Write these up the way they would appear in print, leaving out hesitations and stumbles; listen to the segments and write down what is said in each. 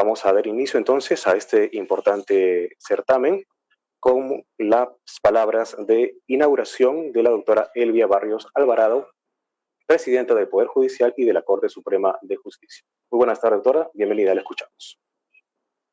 Vamos a dar inicio entonces a este importante certamen con las palabras de inauguración de la doctora Elvia Barrios Alvarado, presidenta del Poder Judicial y de la Corte Suprema de Justicia. Muy buenas tardes, doctora. Bienvenida, la escuchamos.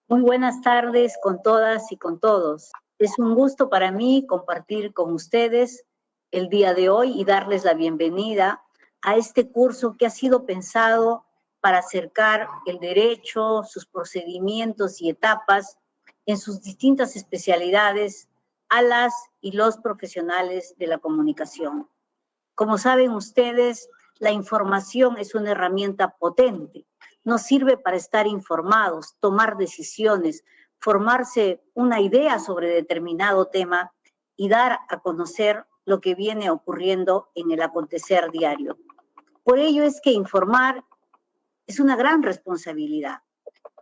Muy buenas tardes con todas y con todos. Es un gusto para mí compartir con ustedes el día de hoy y darles la bienvenida a este curso que ha sido pensado para acercar el derecho, sus procedimientos y etapas en sus distintas especialidades a las y los profesionales de la comunicación. Como saben ustedes, la información es una herramienta potente. Nos sirve para estar informados, tomar decisiones, formarse una idea sobre determinado tema y dar a conocer lo que viene ocurriendo en el acontecer diario. Por ello es que informar es una gran responsabilidad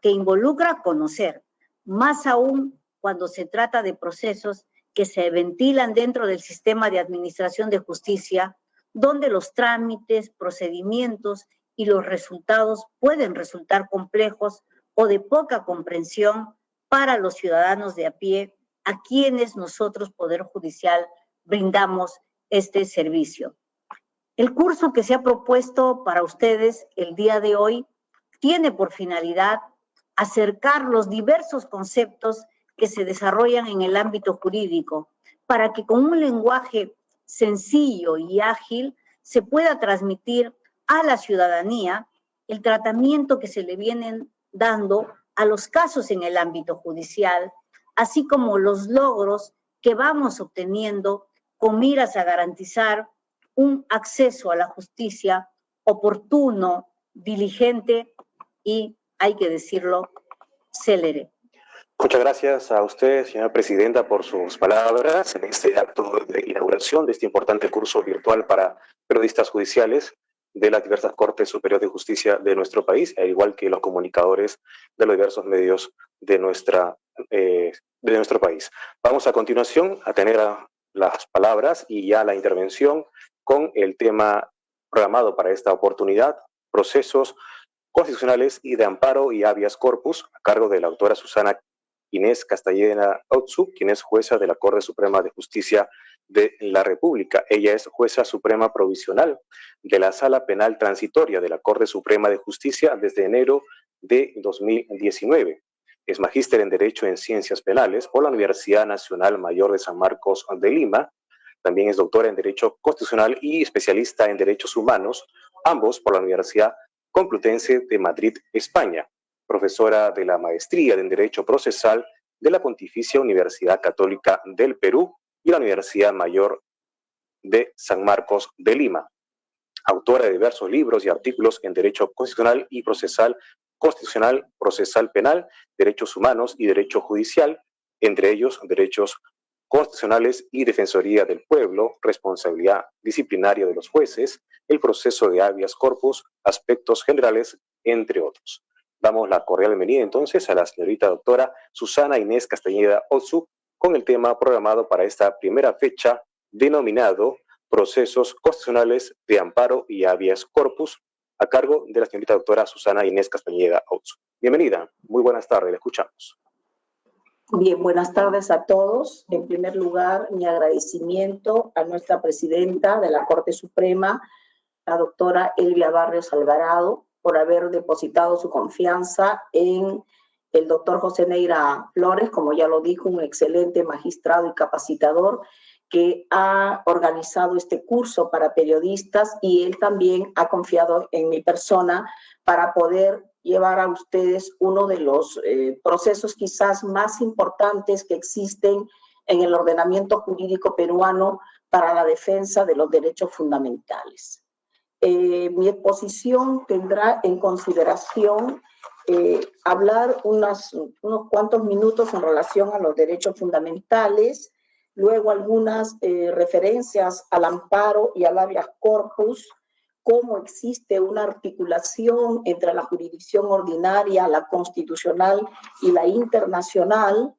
que involucra conocer, más aún cuando se trata de procesos que se ventilan dentro del sistema de administración de justicia, donde los trámites, procedimientos y los resultados pueden resultar complejos o de poca comprensión para los ciudadanos de a pie, a quienes nosotros, Poder Judicial, brindamos este servicio. El curso que se ha propuesto para ustedes el día de hoy tiene por finalidad acercar los diversos conceptos que se desarrollan en el ámbito jurídico para que con un lenguaje sencillo y ágil se pueda transmitir a la ciudadanía el tratamiento que se le vienen dando a los casos en el ámbito judicial, así como los logros que vamos obteniendo con miras a garantizar un acceso a la justicia oportuno, diligente y, hay que decirlo, célere. Muchas gracias a usted, señora presidenta, por sus palabras en este acto de inauguración de este importante curso virtual para periodistas judiciales de las diversas Cortes Superiores de Justicia de nuestro país, al igual que los comunicadores de los diversos medios de nuestro país. Vamos a continuación a tener las palabras y ya la intervención con el tema programado para esta oportunidad, procesos constitucionales y de amparo y habeas corpus, a cargo de la autora Susana Inés Castañeda Otsu, quien es jueza de la Corte Suprema de Justicia de la República. Ella es jueza suprema provisional de la Sala Penal Transitoria de la Corte Suprema de Justicia desde enero de 2019. Es magíster en Derecho en Ciencias Penales por la Universidad Nacional Mayor de San Marcos de Lima. También es doctora en Derecho Constitucional y especialista en Derechos Humanos, ambos por la Universidad Complutense de Madrid, España. Profesora de la Maestría en Derecho Procesal de la Pontificia Universidad Católica del Perú y la Universidad Mayor de San Marcos de Lima. Autora de diversos libros y artículos en Derecho Constitucional y Procesal, Constitucional, Procesal Penal, Derechos Humanos y Derecho Judicial, entre ellos Derechos Constitucionales y Defensoría del Pueblo, Responsabilidad Disciplinaria de los Jueces, el proceso de habeas corpus, aspectos generales, entre otros. Damos la cordial bienvenida entonces a la señorita doctora Susana Inés Castañeda Otsu con el tema programado para esta primera fecha denominado Procesos Constitucionales de Amparo y Habeas Corpus, a cargo de la señorita doctora Susana Inés Castañeda Otsu. Bienvenida, muy buenas tardes, la escuchamos. Bien, buenas tardes a todos. En primer lugar, mi agradecimiento a nuestra presidenta de la Corte Suprema, la doctora Elvia Barrios Alvarado, por haber depositado su confianza en el doctor José Neira Flores, como ya lo dijo, un excelente magistrado y capacitador que ha organizado este curso para periodistas, y él también ha confiado en mi persona para poder llevar a ustedes uno de los procesos quizás más importantes que existen en el ordenamiento jurídico peruano para la defensa de los derechos fundamentales. Mi exposición tendrá en consideración hablar unos cuantos minutos en relación a los derechos fundamentales, luego algunas referencias al amparo y al habeas corpus, cómo existe una articulación entre la jurisdicción ordinaria, la constitucional y la internacional,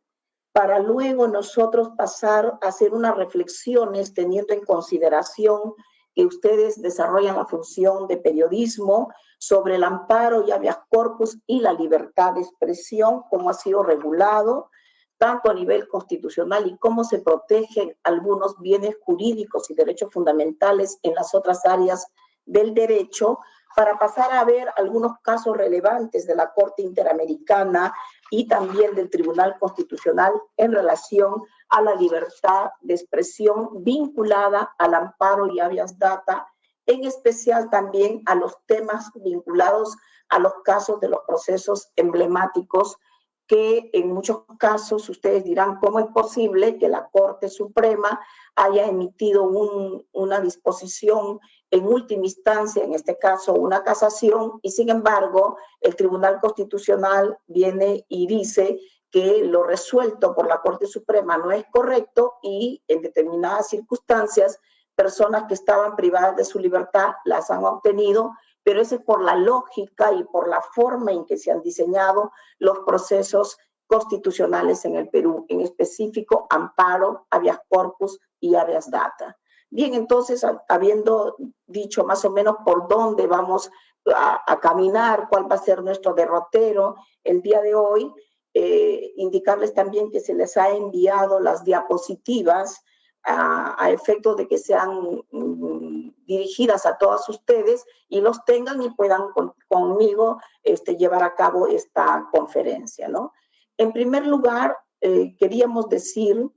para luego nosotros pasar a hacer unas reflexiones teniendo en consideración que ustedes desarrollan la función de periodismo sobre el amparo y habeas corpus y la libertad de expresión, cómo ha sido regulado, tanto a nivel constitucional y cómo se protegen algunos bienes jurídicos y derechos fundamentales en las otras áreas del derecho, para pasar a ver algunos casos relevantes de la Corte Interamericana y también del Tribunal Constitucional en relación a la libertad de expresión vinculada al amparo y habeas data, en especial también a los temas vinculados a los casos de los procesos emblemáticos, que en muchos casos ustedes dirán cómo es posible que la Corte Suprema haya emitido una disposición en última instancia, en este caso una casación, y sin embargo el Tribunal Constitucional viene y dice que lo resuelto por la Corte Suprema no es correcto y en determinadas circunstancias personas que estaban privadas de su libertad las han obtenido, pero eso es por la lógica y por la forma en que se han diseñado los procesos constitucionales en el Perú, en específico amparo, habeas corpus y habeas data. Bien, entonces, habiendo dicho más o menos por dónde vamos a caminar, cuál va a ser nuestro derrotero el día de hoy, indicarles también que se les ha enviado las diapositivas a efecto de que sean dirigidas a todos ustedes y los tengan y puedan conmigo llevar a cabo esta conferencia, ¿no? En primer lugar, queríamos decir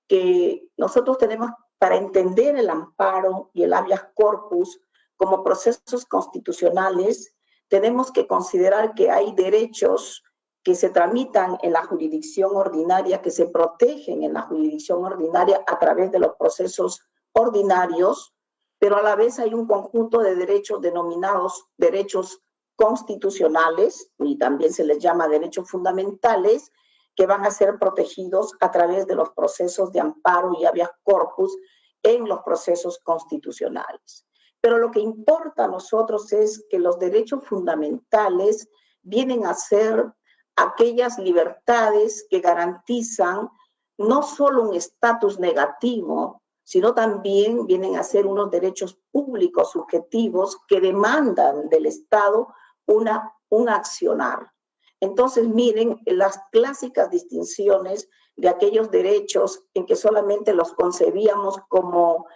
que nosotros tenemos, para entender el amparo y el habeas corpus como procesos constitucionales, tenemos que considerar que hay derechos que se tramitan en la jurisdicción ordinaria, que se protegen en la jurisdicción ordinaria a través de los procesos ordinarios, pero a la vez hay un conjunto de derechos denominados derechos constitucionales, y también se les llama derechos fundamentales, que van a ser protegidos a través de los procesos de amparo y habeas corpus en los procesos constitucionales. Pero lo que importa a nosotros es que los derechos fundamentales vienen a ser aquellas libertades que garantizan no solo un estatus negativo, sino también vienen a ser unos derechos públicos subjetivos que demandan del Estado un accionar. Entonces, miren las clásicas distinciones de aquellos derechos en que solamente los concebíamos como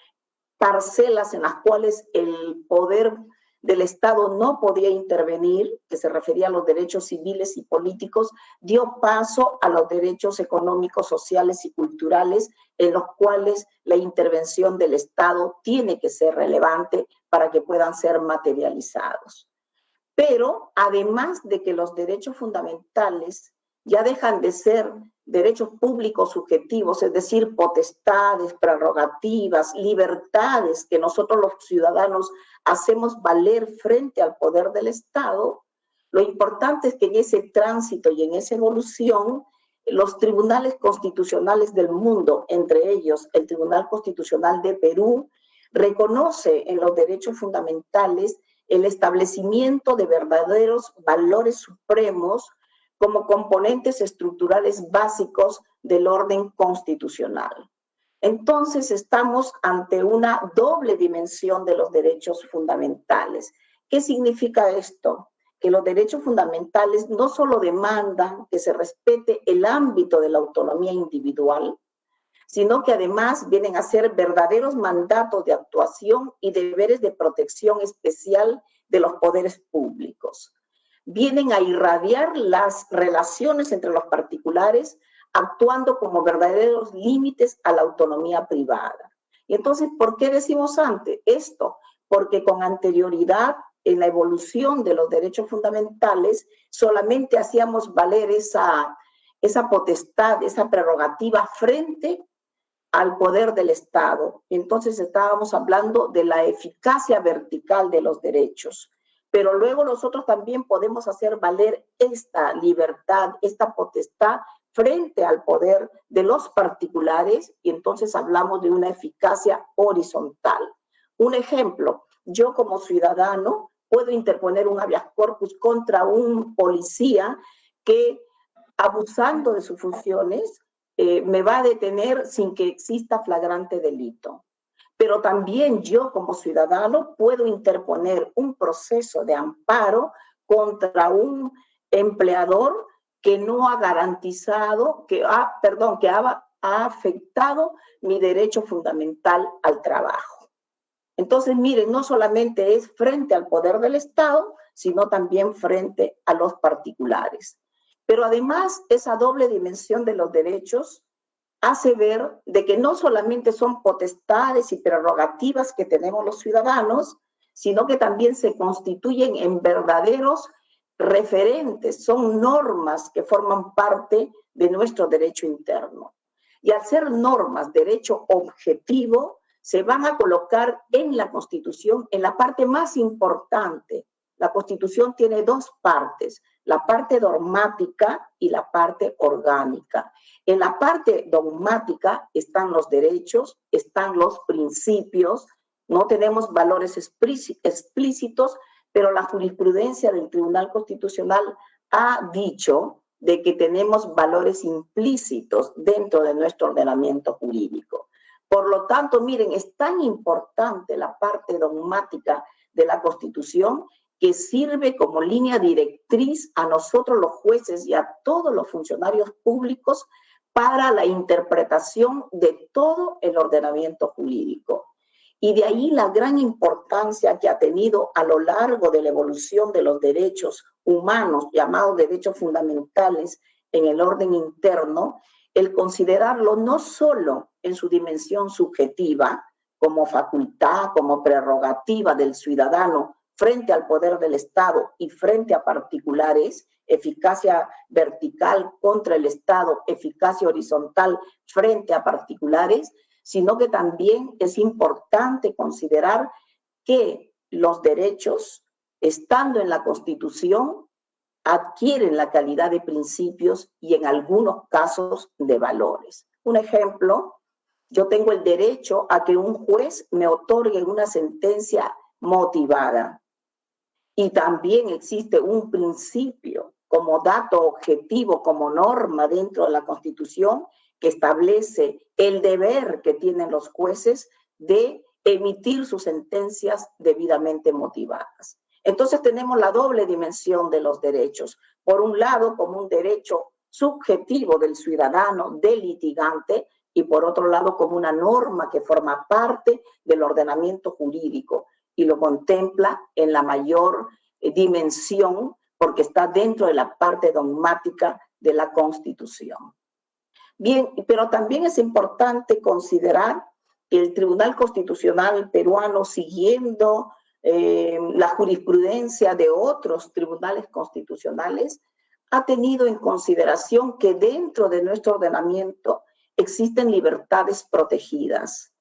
parcelas en las cuales el poder del Estado no podía intervenir, que se refería a los derechos civiles y políticos, dio paso a los derechos económicos, sociales y culturales, en los cuales la intervención del Estado tiene que ser relevante para que puedan ser materializados. Pero además de que los derechos fundamentales ya dejan de ser derechos públicos subjetivos, es decir, potestades, prerrogativas, libertades que nosotros los ciudadanos hacemos valer frente al poder del Estado, lo importante es que en ese tránsito y en esa evolución, los tribunales constitucionales del mundo, entre ellos el Tribunal Constitucional de Perú, reconoce en los derechos fundamentales el establecimiento de verdaderos valores supremos como componentes estructurales básicos del orden constitucional. Entonces, estamos ante una doble dimensión de los derechos fundamentales. ¿Qué significa esto? Que los derechos fundamentales no solo demandan que se respete el ámbito de la autonomía individual, sino que además vienen a ser verdaderos mandatos de actuación y deberes de protección especial de los poderes públicos. Vienen a irradiar las relaciones entre los particulares, actuando como verdaderos límites a la autonomía privada. Y entonces, ¿por qué decimos antes esto? Porque con anterioridad, en la evolución de los derechos fundamentales, solamente hacíamos valer esa potestad, esa prerrogativa frente al poder del Estado. Entonces estábamos hablando de la eficacia vertical de los derechos. Pero luego nosotros también podemos hacer valer esta libertad, esta potestad frente al poder de los particulares, y entonces hablamos de una eficacia horizontal. Un ejemplo, yo como ciudadano puedo interponer un habeas corpus contra un policía que, abusando de sus funciones, me va a detener sin que exista flagrante delito. pero también yo como ciudadano puedo interponer un proceso de amparo contra un empleador que no ha garantizado, ha afectado mi derecho fundamental al trabajo. Entonces, miren, no solamente es frente al poder del Estado, sino también frente a los particulares. Pero además, esa doble dimensión de los derechos hace ver de que no solamente son potestades y prerrogativas que tenemos los ciudadanos, sino que también se constituyen en verdaderos referentes, son normas que forman parte de nuestro derecho interno. Y al ser normas, derecho objetivo, se van a colocar en la Constitución en la parte más importante. La Constitución tiene dos partes, la parte dogmática y la parte orgánica. En la parte dogmática están los derechos, están los principios, no tenemos valores explícitos, pero la jurisprudencia del Tribunal Constitucional ha dicho de que tenemos valores implícitos dentro de nuestro ordenamiento jurídico. Por lo tanto, miren, es tan importante la parte dogmática de la Constitución que sirve como línea directriz a nosotros los jueces y a todos los funcionarios públicos para la interpretación de todo el ordenamiento jurídico. Y de ahí la gran importancia que ha tenido a lo largo de la evolución de los derechos humanos, llamados derechos fundamentales en el orden interno, el considerarlo no solo en su dimensión subjetiva, como facultad, como prerrogativa del ciudadano frente al poder del Estado y frente a particulares, eficacia vertical contra el Estado, eficacia horizontal frente a particulares, sino que también es importante considerar que los derechos, estando en la Constitución, adquieren la calidad de principios y en algunos casos de valores. Un ejemplo, yo tengo el derecho a que un juez me otorgue una sentencia motivada. Y también existe un principio como dato objetivo, como norma dentro de la Constitución, que establece el deber que tienen los jueces de emitir sus sentencias debidamente motivadas. Entonces tenemos la doble dimensión de los derechos. Por un lado, como un derecho subjetivo del ciudadano, del litigante, y por otro lado, como una norma que forma parte del ordenamiento jurídico y lo contempla en la mayor dimensión porque está dentro de la parte dogmática de la Constitución. Bien, pero también es importante considerar que el Tribunal Constitucional peruano, siguiendo la jurisprudencia de otros tribunales constitucionales, ha tenido en consideración que dentro de nuestro ordenamiento existen libertades protegidas,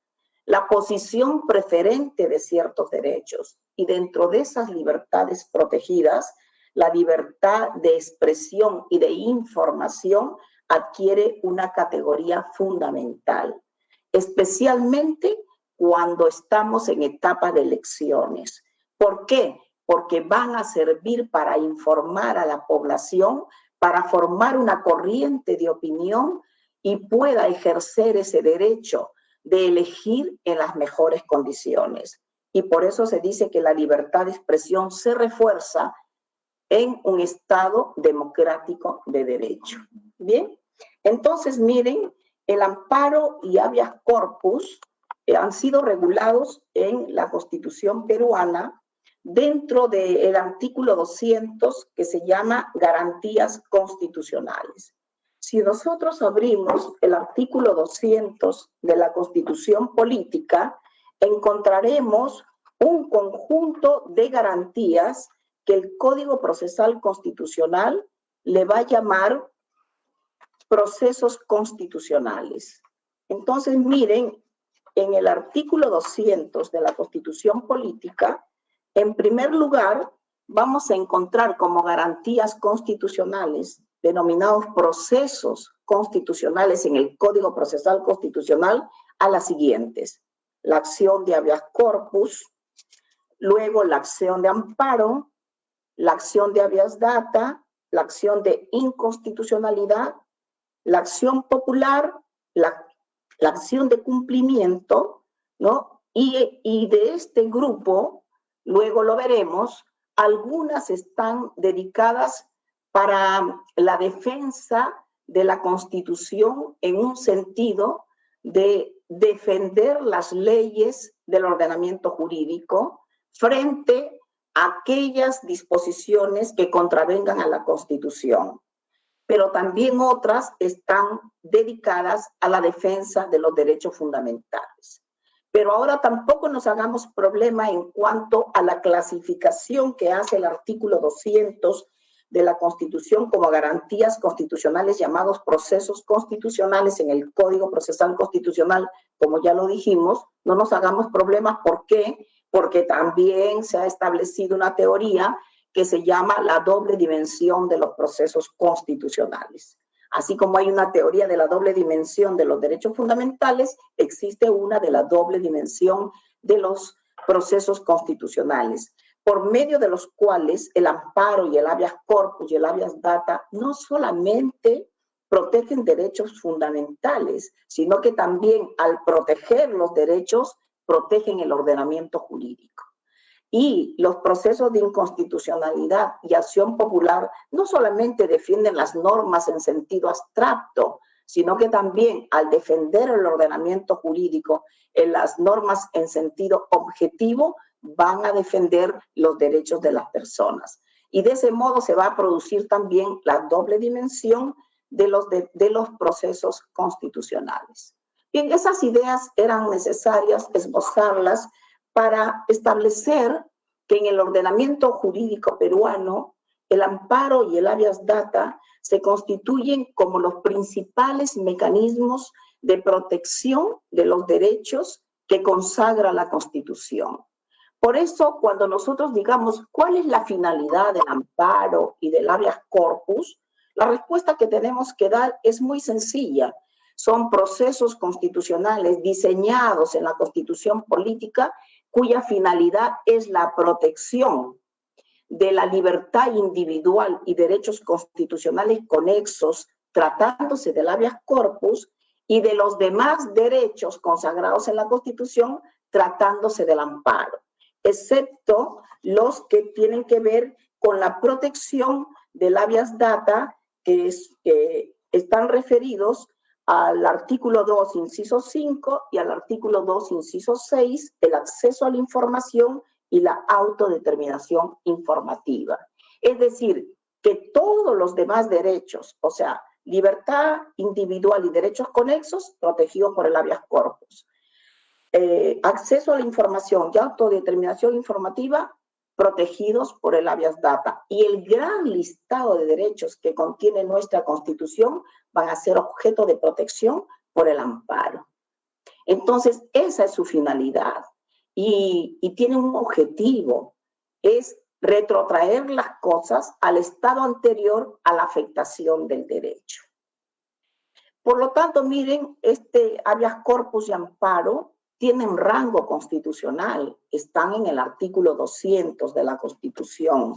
la posición preferente de ciertos derechos, y dentro de esas libertades protegidas, la libertad de expresión y de información adquiere una categoría fundamental, especialmente cuando estamos en etapa de elecciones. ¿Por qué? Porque van a servir para informar a la población, para formar una corriente de opinión y pueda ejercer ese derecho de elegir en las mejores condiciones. Y por eso se dice que la libertad de expresión se refuerza en un Estado democrático de derecho. Bien, entonces miren, el amparo y habeas corpus han sido regulados en la Constitución peruana dentro del artículo 200 que se llama garantías constitucionales. Si nosotros abrimos el artículo 200 de la Constitución política, encontraremos un conjunto de garantías que el Código Procesal Constitucional le va a llamar procesos constitucionales. Entonces, miren, en el artículo 200 de la Constitución política, en primer lugar, vamos a encontrar como garantías constitucionales, denominados procesos constitucionales en el Código Procesal Constitucional, a las siguientes: la acción de habeas corpus, luego la acción de amparo, la acción de habeas data, la acción de inconstitucionalidad, la acción popular, la acción de cumplimiento, ¿no? Y de este grupo, luego lo veremos, algunas están dedicadas para la defensa de la Constitución en un sentido de defender las leyes del ordenamiento jurídico frente a aquellas disposiciones que contravengan a la Constitución. Pero también otras están dedicadas a la defensa de los derechos fundamentales. Pero ahora tampoco nos hagamos problema en cuanto a la clasificación que hace el artículo 200 de la Constitución como garantías constitucionales llamados procesos constitucionales en el Código Procesal Constitucional, como ya lo dijimos. No nos hagamos problemas. ¿Por qué? Porque también se ha establecido una teoría que se llama la doble dimensión de los procesos constitucionales. Así como hay una teoría de la doble dimensión de los derechos fundamentales, existe una de la doble dimensión de los procesos constitucionales, por medio de los cuales el amparo y el habeas corpus y el habeas data no solamente protegen derechos fundamentales, sino que también al proteger los derechos, protegen el ordenamiento jurídico. Y los procesos de inconstitucionalidad y acción popular no solamente defienden las normas en sentido abstracto, sino que también al defender el ordenamiento jurídico en las normas en sentido objetivo, van a defender los derechos de las personas. Y de ese modo se va a producir también la doble dimensión de los procesos constitucionales. Bien, esas ideas eran necesarias esbozarlas para establecer que en el ordenamiento jurídico peruano el amparo y el habeas data se constituyen como los principales mecanismos de protección de los derechos que consagra la Constitución. Por eso, cuando nosotros digamos cuál es la finalidad del amparo y del habeas corpus, la respuesta que tenemos que dar es muy sencilla. Son procesos constitucionales diseñados en la Constitución política cuya finalidad es la protección de la libertad individual y derechos constitucionales conexos, tratándose del habeas corpus, y de los demás derechos consagrados en la Constitución, tratándose del amparo, excepto los que tienen que ver con la protección del habeas data, que están referidos al artículo 2, inciso 5, y al artículo 2, inciso 6, el acceso a la información y la autodeterminación informativa. Es decir, que todos los demás derechos, o sea, libertad individual y derechos conexos, protegidos por el habeas corpus. Acceso a la información y autodeterminación informativa, protegidos por el habeas data. Y el gran listado de derechos que contiene nuestra Constitución van a ser objeto de protección por el amparo. Entonces, esa es su finalidad. Y tiene un objetivo, es retrotraer las cosas al estado anterior a la afectación del derecho. Por lo tanto, miren, este habeas corpus y amparo tienen rango constitucional, están en el artículo 200 de la Constitución.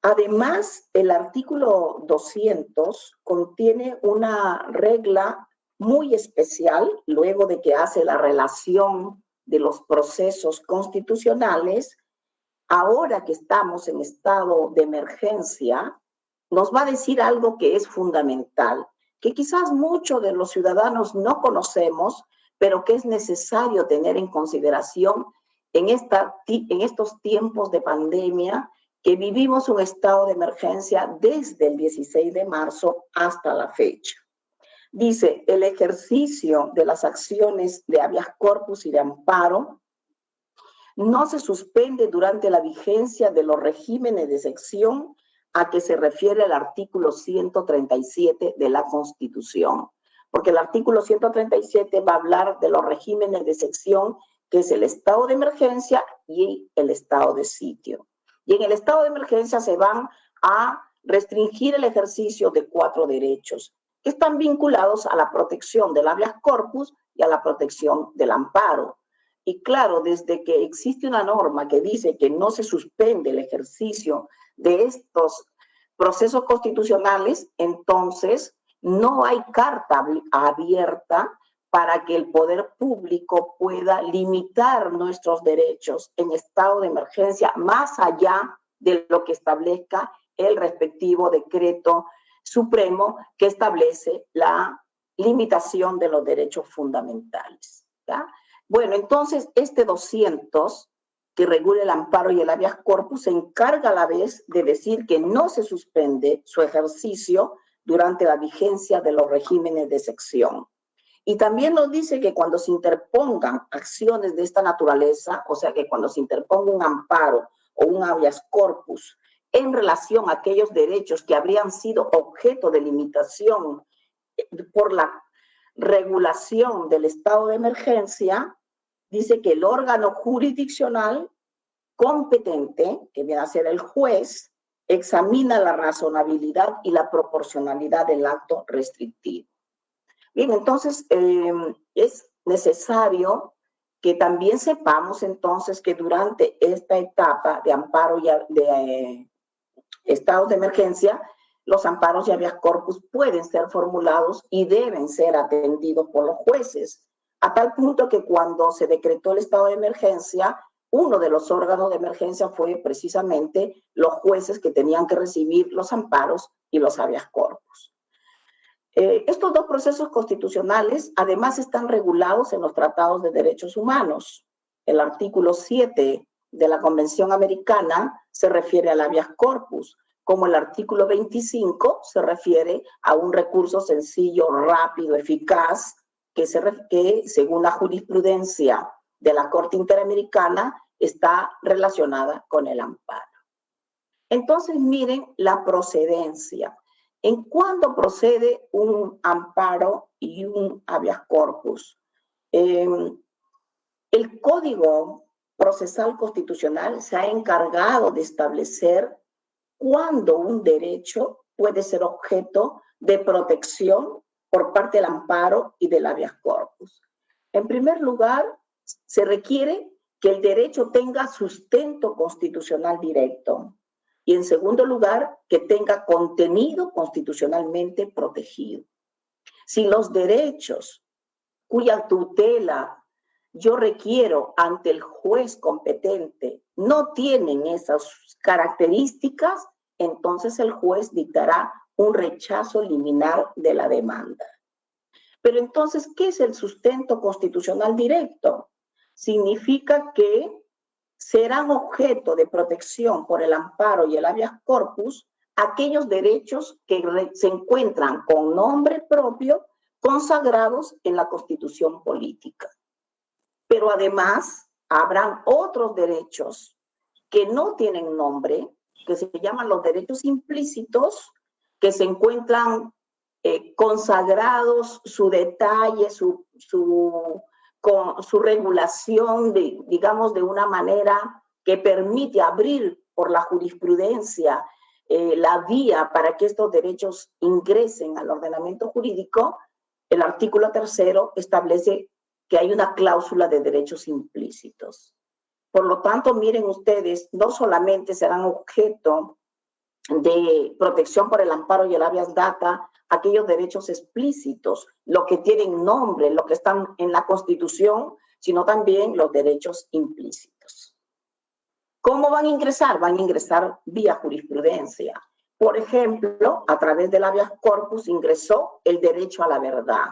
Además, el artículo 200 contiene una regla muy especial, luego de que hace la relación de los procesos constitucionales. Ahora que estamos en estado de emergencia, nos va a decir algo que es fundamental, que quizás muchos de los ciudadanos no conocemos, pero que es necesario tener en consideración en estos tiempos de pandemia, que vivimos un estado de emergencia desde el 16 de marzo hasta la fecha. Dice, el ejercicio de las acciones de habeas corpus y de amparo no se suspende durante la vigencia de los regímenes de sección a que se refiere el artículo 137 de la Constitución. Porque el artículo 137 va a hablar de los regímenes de sección, que es el estado de emergencia y el estado de sitio. Y en el estado de emergencia se van a restringir el ejercicio de 4 derechos, que están vinculados a la protección del habeas corpus y a la protección del amparo. Y claro, desde que existe una norma que dice que no se suspende el ejercicio de estos procesos constitucionales, entonces no hay carta abierta para que el poder público pueda limitar nuestros derechos en estado de emergencia más allá de lo que establezca el respectivo decreto supremo que establece la limitación de los derechos fundamentales, ¿ya? Bueno, entonces este 200 que regula el amparo y el habeas corpus se encarga a la vez de decir que no se suspende su ejercicio durante la vigencia de los regímenes de sección. Y también nos dice que cuando se interpongan acciones de esta naturaleza, o sea que cuando se interponga un amparo o un habeas corpus en relación a aquellos derechos que habrían sido objeto de limitación por la regulación del estado de emergencia, dice que el órgano jurisdiccional competente, que viene a ser el juez, examina la razonabilidad y la proporcionalidad del acto restrictivo. Bien, entonces es necesario que también sepamos entonces que durante esta etapa de amparo y de estados de emergencia, los amparos y habeas corpus pueden ser formulados y deben ser atendidos por los jueces, a tal punto que cuando se decretó el estado de emergencia, uno de los órganos de emergencia fue precisamente los jueces que tenían que recibir los amparos y los habeas corpus. Estos dos procesos constitucionales además están regulados en los tratados de derechos humanos. El artículo 7 de la Convención Americana se refiere al habeas corpus, como el artículo 25 se refiere a un recurso sencillo, rápido, eficaz, que según la jurisprudencia de la Corte Interamericana está relacionada con el amparo. Entonces, miren la procedencia. ¿En cuándo procede un amparo y un habeas corpus? El Código Procesal Constitucional se ha encargado de establecer cuándo un derecho puede ser objeto de protección por parte del amparo y del habeas corpus. En primer lugar, se requiere que el derecho tenga sustento constitucional directo. Y en segundo lugar, que tenga contenido constitucionalmente protegido. Si los derechos cuya tutela yo requiero ante el juez competente no tienen esas características, entonces el juez dictará un rechazo liminar de la demanda. Pero entonces, ¿qué es el sustento constitucional directo? Significa que serán objeto de protección por el amparo y el habeas corpus aquellos derechos que se encuentran con nombre propio consagrados en la Constitución política. Pero además habrán otros derechos que no tienen nombre, que se llaman los derechos implícitos, que se encuentran consagrados, su detalle, con su regulación, digamos, de una manera que permite abrir por la jurisprudencia la vía para que estos derechos ingresen al ordenamiento jurídico. El artículo 3 establece que hay una cláusula de derechos implícitos. Por lo tanto, miren ustedes, no solamente serán objeto de protección por el amparo y el habeas data aquellos derechos explícitos, lo que tienen nombre, lo que están en la Constitución, sino también los derechos implícitos. ¿Cómo van a ingresar? Van a ingresar vía jurisprudencia. Por ejemplo, a través del habeas corpus ingresó el derecho a la verdad,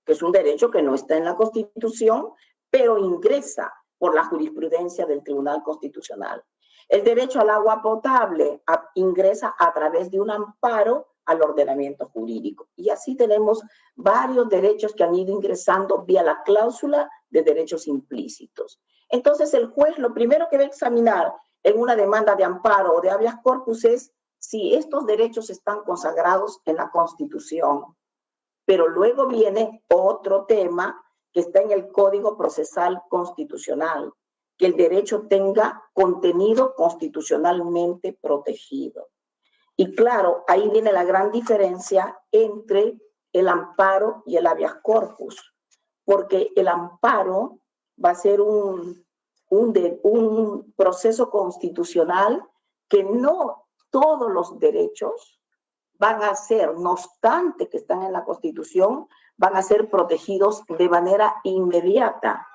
que es un derecho que no está en la Constitución, pero ingresa por la jurisprudencia del Tribunal Constitucional. El derecho al agua potable ingresa a través de un amparo al ordenamiento jurídico. Y así tenemos varios derechos que han ido ingresando vía la cláusula de derechos implícitos. Entonces, el juez lo primero que va a examinar en una demanda de amparo o de habeas corpus es si estos derechos están consagrados en la Constitución. Pero luego viene otro tema que está en el Código Procesal Constitucional, que el derecho tenga contenido constitucionalmente protegido. Y claro, ahí viene la gran diferencia entre el amparo y el habeas corpus, porque el amparo va a ser un proceso constitucional que no todos los derechos van a ser, no obstante que están en la Constitución, van a ser protegidos de manera inmediata.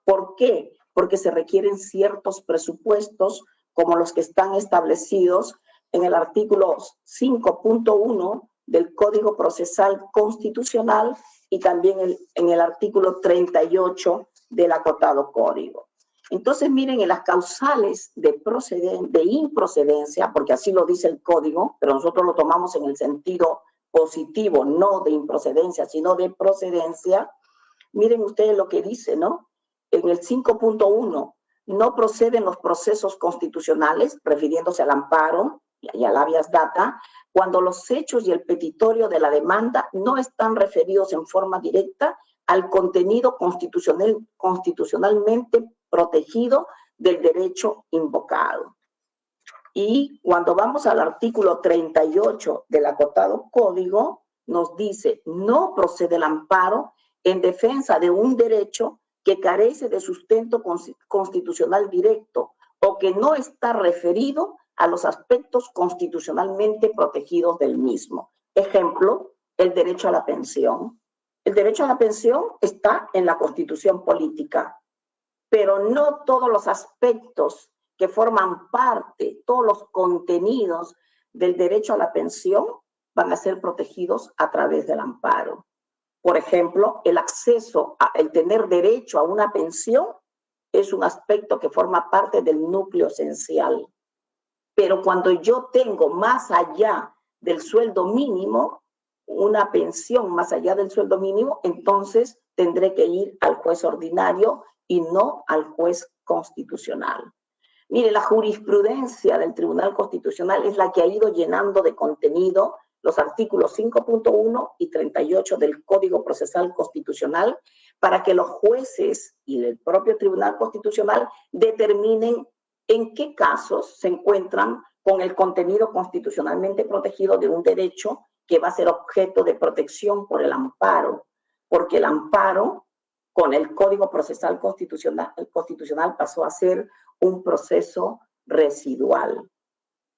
¿Por qué? Porque se requieren ciertos presupuestos como los que están establecidos en el artículo 5.1 del Código Procesal Constitucional y también en el artículo 38 del acotado código. Entonces, miren, en las causales de improcedencia, porque así lo dice el código, pero nosotros lo tomamos en el sentido positivo, no de improcedencia, sino de procedencia. Miren ustedes lo que dice, ¿no? En el 5.1, no proceden los procesos constitucionales, refiriéndose al amparo y al habeas data, cuando los hechos y el petitorio de la demanda no están referidos en forma directa al contenido constitucionalmente protegido del derecho invocado. Y cuando vamos al artículo 38 del acotado código, nos dice, no procede el amparo en defensa de un derecho que carece de sustento constitucional directo o que no está referido a los aspectos constitucionalmente protegidos del mismo. Ejemplo, el derecho a la pensión. El derecho a la pensión está en la Constitución política, pero no todos los aspectos que forman parte, todos los contenidos del derecho a la pensión van a ser protegidos a través del amparo. Por ejemplo, el acceso, el tener derecho a una pensión es un aspecto que forma parte del núcleo esencial. Pero cuando yo tengo más allá del sueldo mínimo, una pensión más allá del sueldo mínimo, entonces tendré que ir al juez ordinario y no al juez constitucional. Mire, la jurisprudencia del Tribunal Constitucional es la que ha ido llenando de contenido los artículos 5.1 y 38 del Código Procesal Constitucional para que los jueces y el propio Tribunal Constitucional determinen en qué casos se encuentran con el contenido constitucionalmente protegido de un derecho que va a ser objeto de protección por el amparo, porque el amparo con el Código Procesal Constitucional pasó a ser un proceso residual,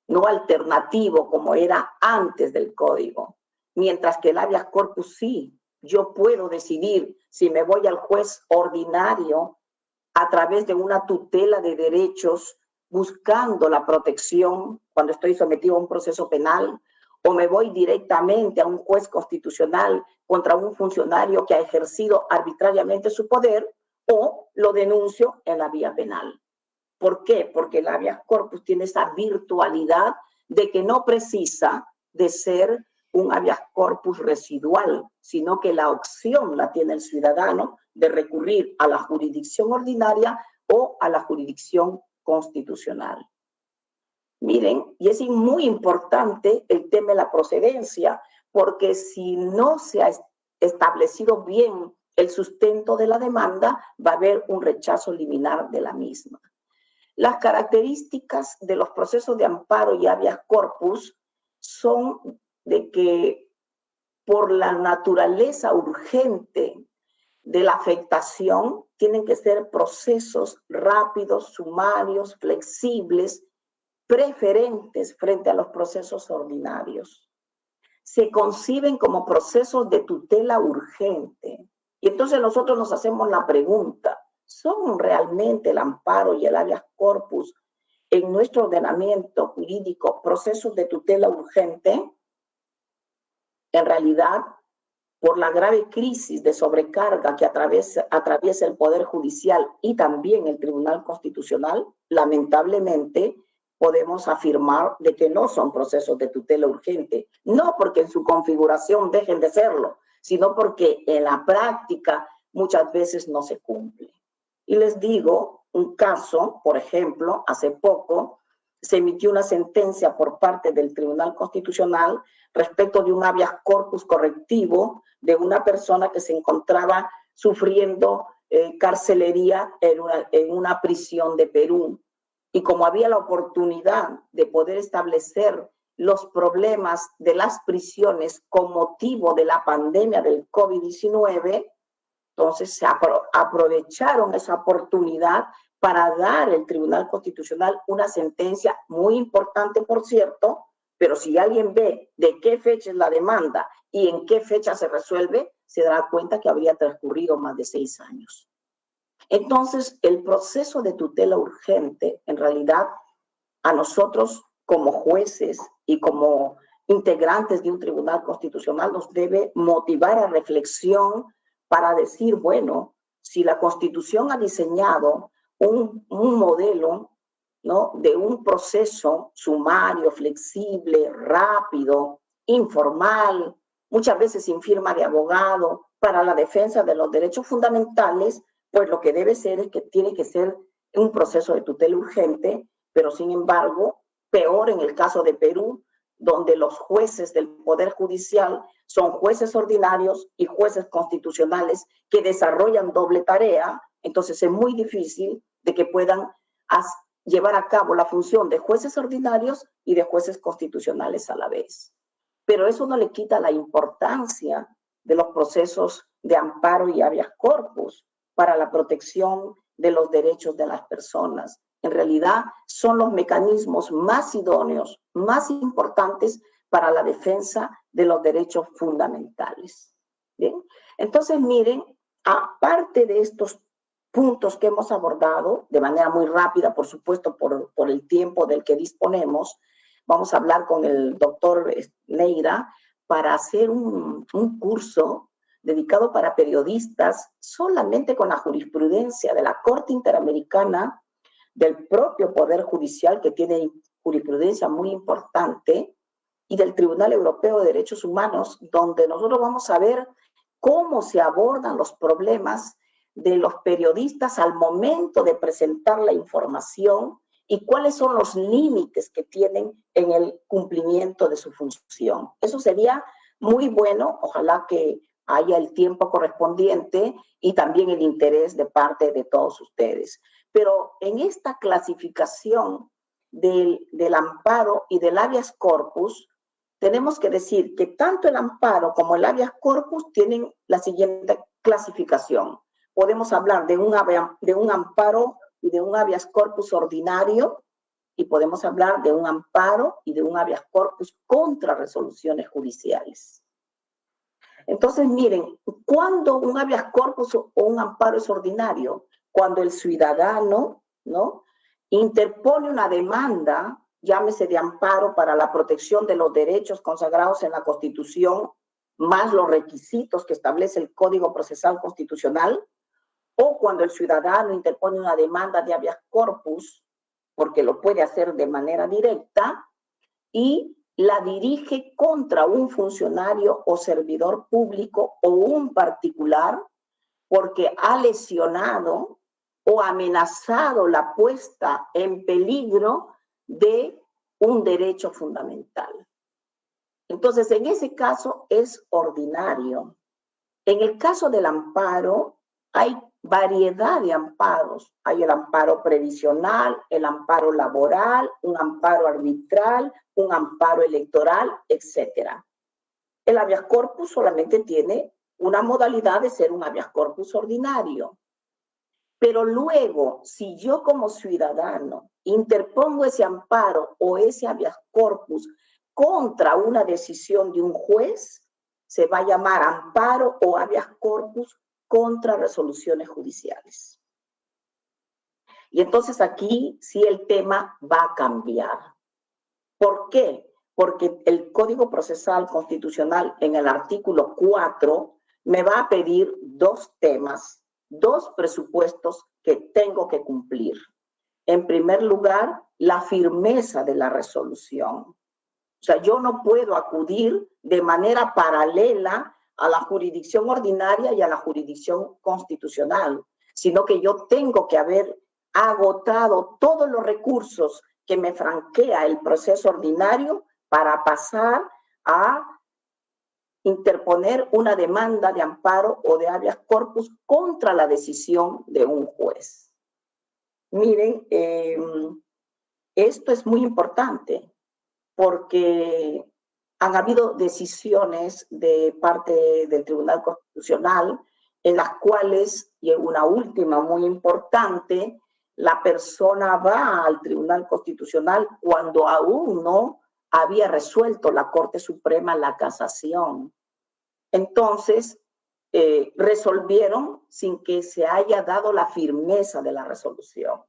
no alternativo como era antes del Código, mientras que el habeas corpus sí, yo puedo decidir si me voy al juez ordinario a través de una tutela de derechos buscando la protección cuando estoy sometido a un proceso penal, o me voy directamente a un juez constitucional contra un funcionario que ha ejercido arbitrariamente su poder, o lo denuncio en la vía penal. ¿Por qué? Porque el habeas corpus tiene esa virtualidad de que no precisa de ser un habeas corpus residual, sino que la opción la tiene el ciudadano de recurrir a la jurisdicción ordinaria o a la jurisdicción constitucional. Miren, y es muy importante el tema de la procedencia, porque si no se ha establecido bien el sustento de la demanda, va a haber un rechazo liminar de la misma. Las características de los procesos de amparo y habeas corpus son de que por la naturaleza urgente de la afectación tienen que ser procesos rápidos, sumarios, flexibles, preferentes frente a los procesos ordinarios. Se conciben como procesos de tutela urgente. Y entonces nosotros nos hacemos la pregunta, ¿son realmente el amparo y el habeas corpus en nuestro ordenamiento jurídico procesos de tutela urgente? En realidad, por la grave crisis de sobrecarga que atraviesa el Poder Judicial y también el Tribunal Constitucional, lamentablemente podemos afirmar de que no son procesos de tutela urgente, no porque en su configuración dejen de serlo, sino porque en la práctica muchas veces no se cumple. Y les digo un caso, por ejemplo, hace poco se emitió una sentencia por parte del Tribunal Constitucional respecto de un habeas corpus correctivo de una persona que se encontraba sufriendo carcelería en una prisión de Perú. Y como había la oportunidad de poder establecer los problemas de las prisiones con motivo de la pandemia del COVID-19, entonces se aprovecharon esa oportunidad para dar el Tribunal Constitucional una sentencia muy importante, por cierto, pero si alguien ve de qué fecha es la demanda y en qué fecha se resuelve, se dará cuenta que habría transcurrido más de 6 años. Entonces, el proceso de tutela urgente, en realidad, a nosotros como jueces y como integrantes de un tribunal constitucional nos debe motivar a reflexión para decir, bueno, si la Constitución ha diseñado un modelo, ¿no?, de un proceso sumario, flexible, rápido, informal, muchas veces sin firma de abogado, para la defensa de los derechos fundamentales, pues lo que debe ser es que tiene que ser un proceso de tutela urgente, pero sin embargo, peor en el caso de Perú, donde los jueces del Poder Judicial son jueces ordinarios y jueces constitucionales que desarrollan doble tarea, entonces es muy difícil de que puedan llevar a cabo la función de jueces ordinarios y de jueces constitucionales a la vez. Pero eso no le quita la importancia de los procesos de amparo y habeas corpus para la protección de los derechos de las personas. En realidad son los mecanismos más idóneos, más importantes para la defensa de los derechos fundamentales. ¿Bien? Entonces, miren, aparte de estos puntos que hemos abordado de manera muy rápida, por supuesto, por el tiempo del que disponemos, vamos a hablar con el doctor Neira para hacer un curso dedicado para periodistas solamente con la jurisprudencia de la Corte Interamericana, del propio Poder Judicial, que tiene jurisprudencia muy importante, y del Tribunal Europeo de Derechos Humanos, donde nosotros vamos a ver cómo se abordan los problemas de los periodistas al momento de presentar la información y cuáles son los límites que tienen en el cumplimiento de su función. Eso sería muy bueno, ojalá que haya el tiempo correspondiente y también el interés de parte de todos ustedes. Pero en esta clasificación del amparo y del habeas corpus, tenemos que decir que tanto el amparo como el habeas corpus tienen la siguiente clasificación. Podemos hablar de un amparo y de un habeas corpus ordinario, y podemos hablar de un amparo y de un habeas corpus contra resoluciones judiciales. Entonces, miren, ¿cuándo un habeas corpus o un amparo es ordinario? Cuando el ciudadano, ¿no?, interpone una demanda, llámese de amparo para la protección de los derechos consagrados en la Constitución, más los requisitos que establece el Código Procesal Constitucional, o cuando el ciudadano interpone una demanda de habeas corpus, porque lo puede hacer de manera directa, y la dirige contra un funcionario o servidor público o un particular porque ha lesionado o amenazado la puesta en peligro de un derecho fundamental. Entonces, en ese caso es ordinario. En el caso del amparo, hay variedad de amparos. Hay el amparo previsional, el amparo laboral, un amparo arbitral, un amparo electoral, etc. El habeas corpus solamente tiene una modalidad de ser un habeas corpus ordinario. Pero luego, si yo como ciudadano interpongo ese amparo o ese habeas corpus contra una decisión de un juez, se va a llamar amparo o habeas corpus contra resoluciones judiciales. Y entonces aquí sí el tema va a cambiar. ¿Por qué? Porque el Código Procesal Constitucional en el artículo 4 me va a pedir dos temas, dos presupuestos que tengo que cumplir. En primer lugar, la firmeza de la resolución. O sea, yo no puedo acudir de manera paralela a la jurisdicción ordinaria y a la jurisdicción constitucional, sino que yo tengo que haber agotado todos los recursos que me franquea el proceso ordinario para pasar a interponer una demanda de amparo o de habeas corpus contra la decisión de un juez. Miren, esto es muy importante porque han habido decisiones de parte del Tribunal Constitucional en las cuales, y una última muy importante, la persona va al Tribunal Constitucional cuando aún no había resuelto la Corte Suprema la casación. Entonces, resolvieron sin que se haya dado la firmeza de la resolución.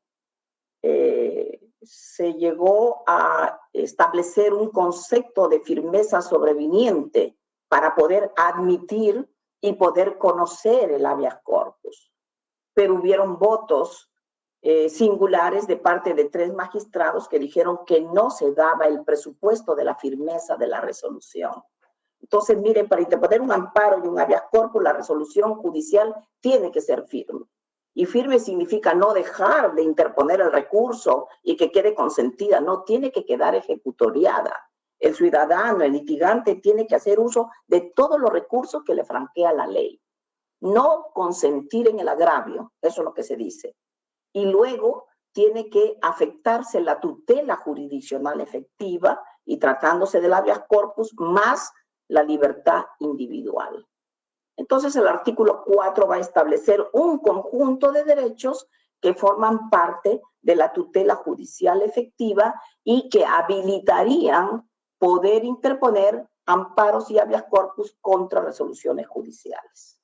Se llegó a establecer un concepto de firmeza sobreviniente para poder admitir y poder conocer el habeas corpus. Pero hubieron votos singulares de parte de 3 magistrados que dijeron que no se daba el presupuesto de la firmeza de la resolución. Entonces, miren, para interponer un amparo y un habeas corpus, la resolución judicial tiene que ser firme. Y firme significa no dejar de interponer el recurso y que quede consentida, no, tiene que quedar ejecutoriada. El ciudadano, el litigante, tiene que hacer uso de todos los recursos que le franquea la ley. No consentir en el agravio, eso es lo que se dice. Y luego tiene que afectarse la tutela jurisdiccional efectiva y tratándose del habeas corpus más la libertad individual. Entonces el artículo 4 va a establecer un conjunto de derechos que forman parte de la tutela judicial efectiva y que habilitarían poder interponer amparos y habeas corpus contra resoluciones judiciales.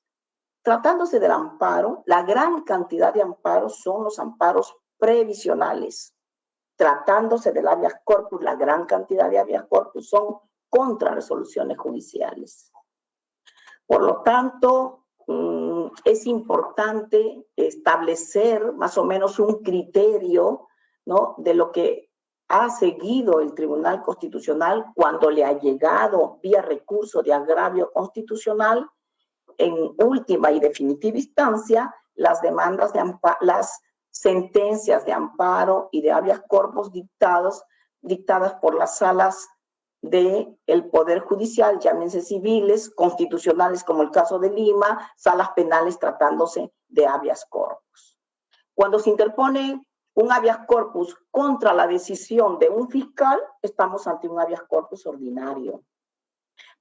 Tratándose del amparo, la gran cantidad de amparos son los amparos previsionales. Tratándose del habeas corpus, la gran cantidad de habeas corpus son contra resoluciones judiciales. Por lo tanto, es importante establecer más o menos un criterio, ¿no?, de lo que ha seguido el Tribunal Constitucional cuando le ha llegado vía recurso de agravio constitucional, en última y definitiva instancia, las demandas de las sentencias de amparo y de habeas corpus dictadas por las salas del Poder Judicial, llámense civiles, constitucionales como el caso de Lima, salas penales tratándose de habeas corpus. Cuando se interpone un habeas corpus contra la decisión de un fiscal, estamos ante un habeas corpus ordinario.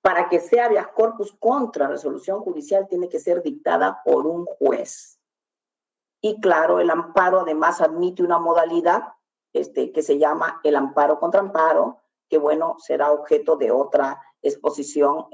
Para que sea habeas corpus contra resolución judicial tiene que ser dictada por un juez. Y claro, el amparo además admite una modalidad que se llama el amparo contra amparo, que bueno, será objeto de otra exposición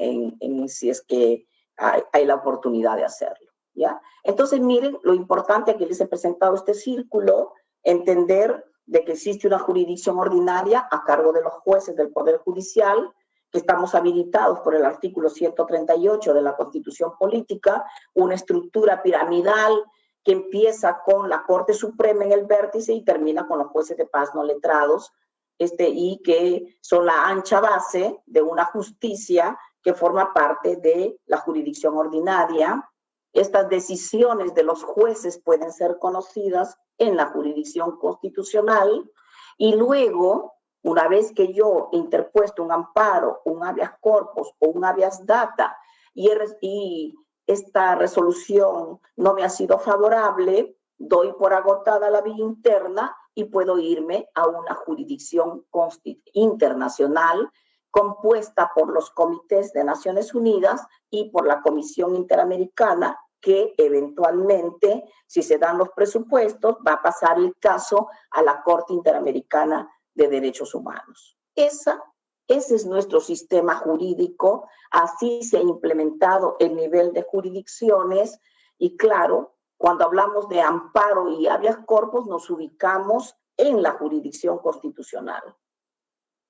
si es que hay la oportunidad de hacerlo, ¿ya? Entonces, miren, lo importante que les he presentado este círculo, entender de que existe una jurisdicción ordinaria a cargo de los jueces del Poder Judicial, que estamos habilitados por el artículo 138 de la Constitución Política, una estructura piramidal que empieza con la Corte Suprema en el vértice y termina con los jueces de paz no letrados, y que son la ancha base de una justicia que forma parte de la jurisdicción ordinaria. Estas decisiones de los jueces pueden ser conocidas en la jurisdicción constitucional y luego, una vez que yo he interpuesto un amparo, un habeas corpus o un habeas data y esta resolución no me ha sido favorable, doy por agotada la vía interna y puedo irme a una jurisdicción internacional compuesta por los comités de Naciones Unidas y por la Comisión Interamericana, que eventualmente, si se dan los presupuestos, va a pasar el caso a la Corte Interamericana de Derechos Humanos. Ese es nuestro sistema jurídico, así se ha implementado el nivel de jurisdicciones y claro, cuando hablamos de amparo y habeas corpus, nos ubicamos en la jurisdicción constitucional.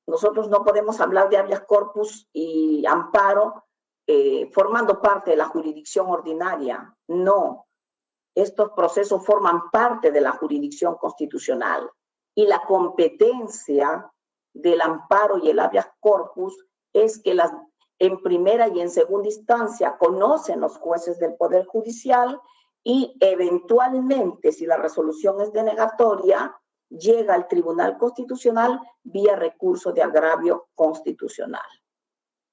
Nosotros no podemos hablar de habeas corpus y amparo formando parte de la jurisdicción ordinaria. No, estos procesos forman parte de la jurisdicción constitucional. Y la competencia del amparo y el habeas corpus es que en primera y en segunda instancia conocen los jueces del Poder Judicial y eventualmente, si la resolución es denegatoria, llega al Tribunal Constitucional vía recurso de agravio constitucional.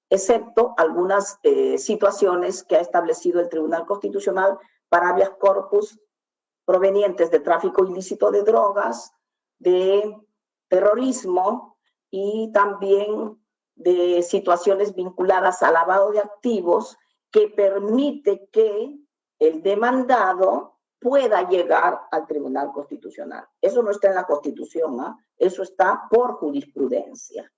Excepto algunas situaciones que ha establecido el Tribunal Constitucional para habeas corpus provenientes de tráfico ilícito de drogas, de terrorismo y también de situaciones vinculadas al lavado de activos que permite que el demandado pueda llegar al Tribunal Constitucional. Eso no está en la Constitución, ¿eh? Eso está por jurisprudencia.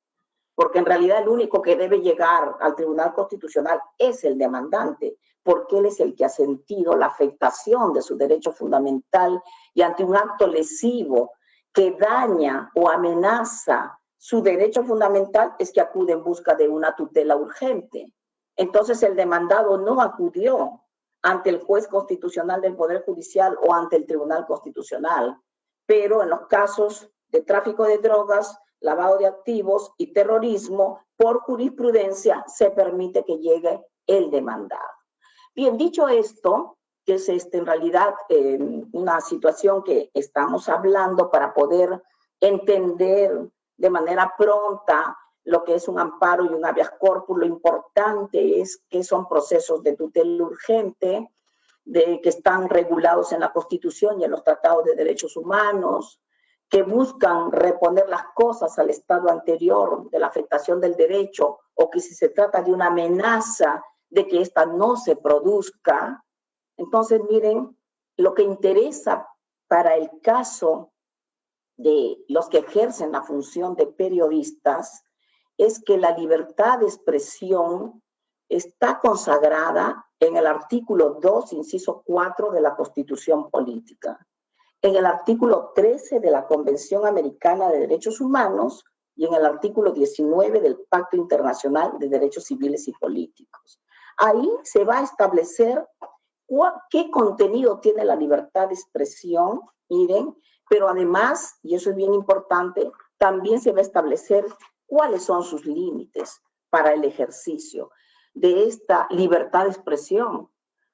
Porque en realidad el único que debe llegar al Tribunal Constitucional es el demandante, porque él es el que ha sentido la afectación de su derecho fundamental y ante un acto lesivo que daña o amenaza su derecho fundamental es que acude en busca de una tutela urgente. Entonces el demandado no acudió ante el juez constitucional del Poder Judicial o ante el Tribunal Constitucional, pero en los casos de tráfico de drogas, lavado de activos y terrorismo, por jurisprudencia se permite que llegue el demandado. Bien, dicho esto, que es en realidad una situación que estamos hablando para poder entender de manera pronta lo que es un amparo y un habeas corpus, lo importante es que son procesos de tutela urgente, que están regulados en la Constitución y en los tratados de derechos humanos, que buscan reponer las cosas al estado anterior de la afectación del derecho, o que si se trata de una amenaza de que ésta no se produzca. Entonces, miren, lo que interesa para el caso de los que ejercen la función de periodistas es que la libertad de expresión está consagrada en el artículo 2, inciso 4 de la Constitución Política, en el artículo 13 de la Convención Americana de Derechos Humanos y en el artículo 19 del Pacto Internacional de Derechos Civiles y Políticos. Ahí se va a establecer qué contenido tiene la libertad de expresión, miren, pero además, y eso es bien importante, también se va a establecer cuáles son sus límites para el ejercicio de esta libertad de expresión.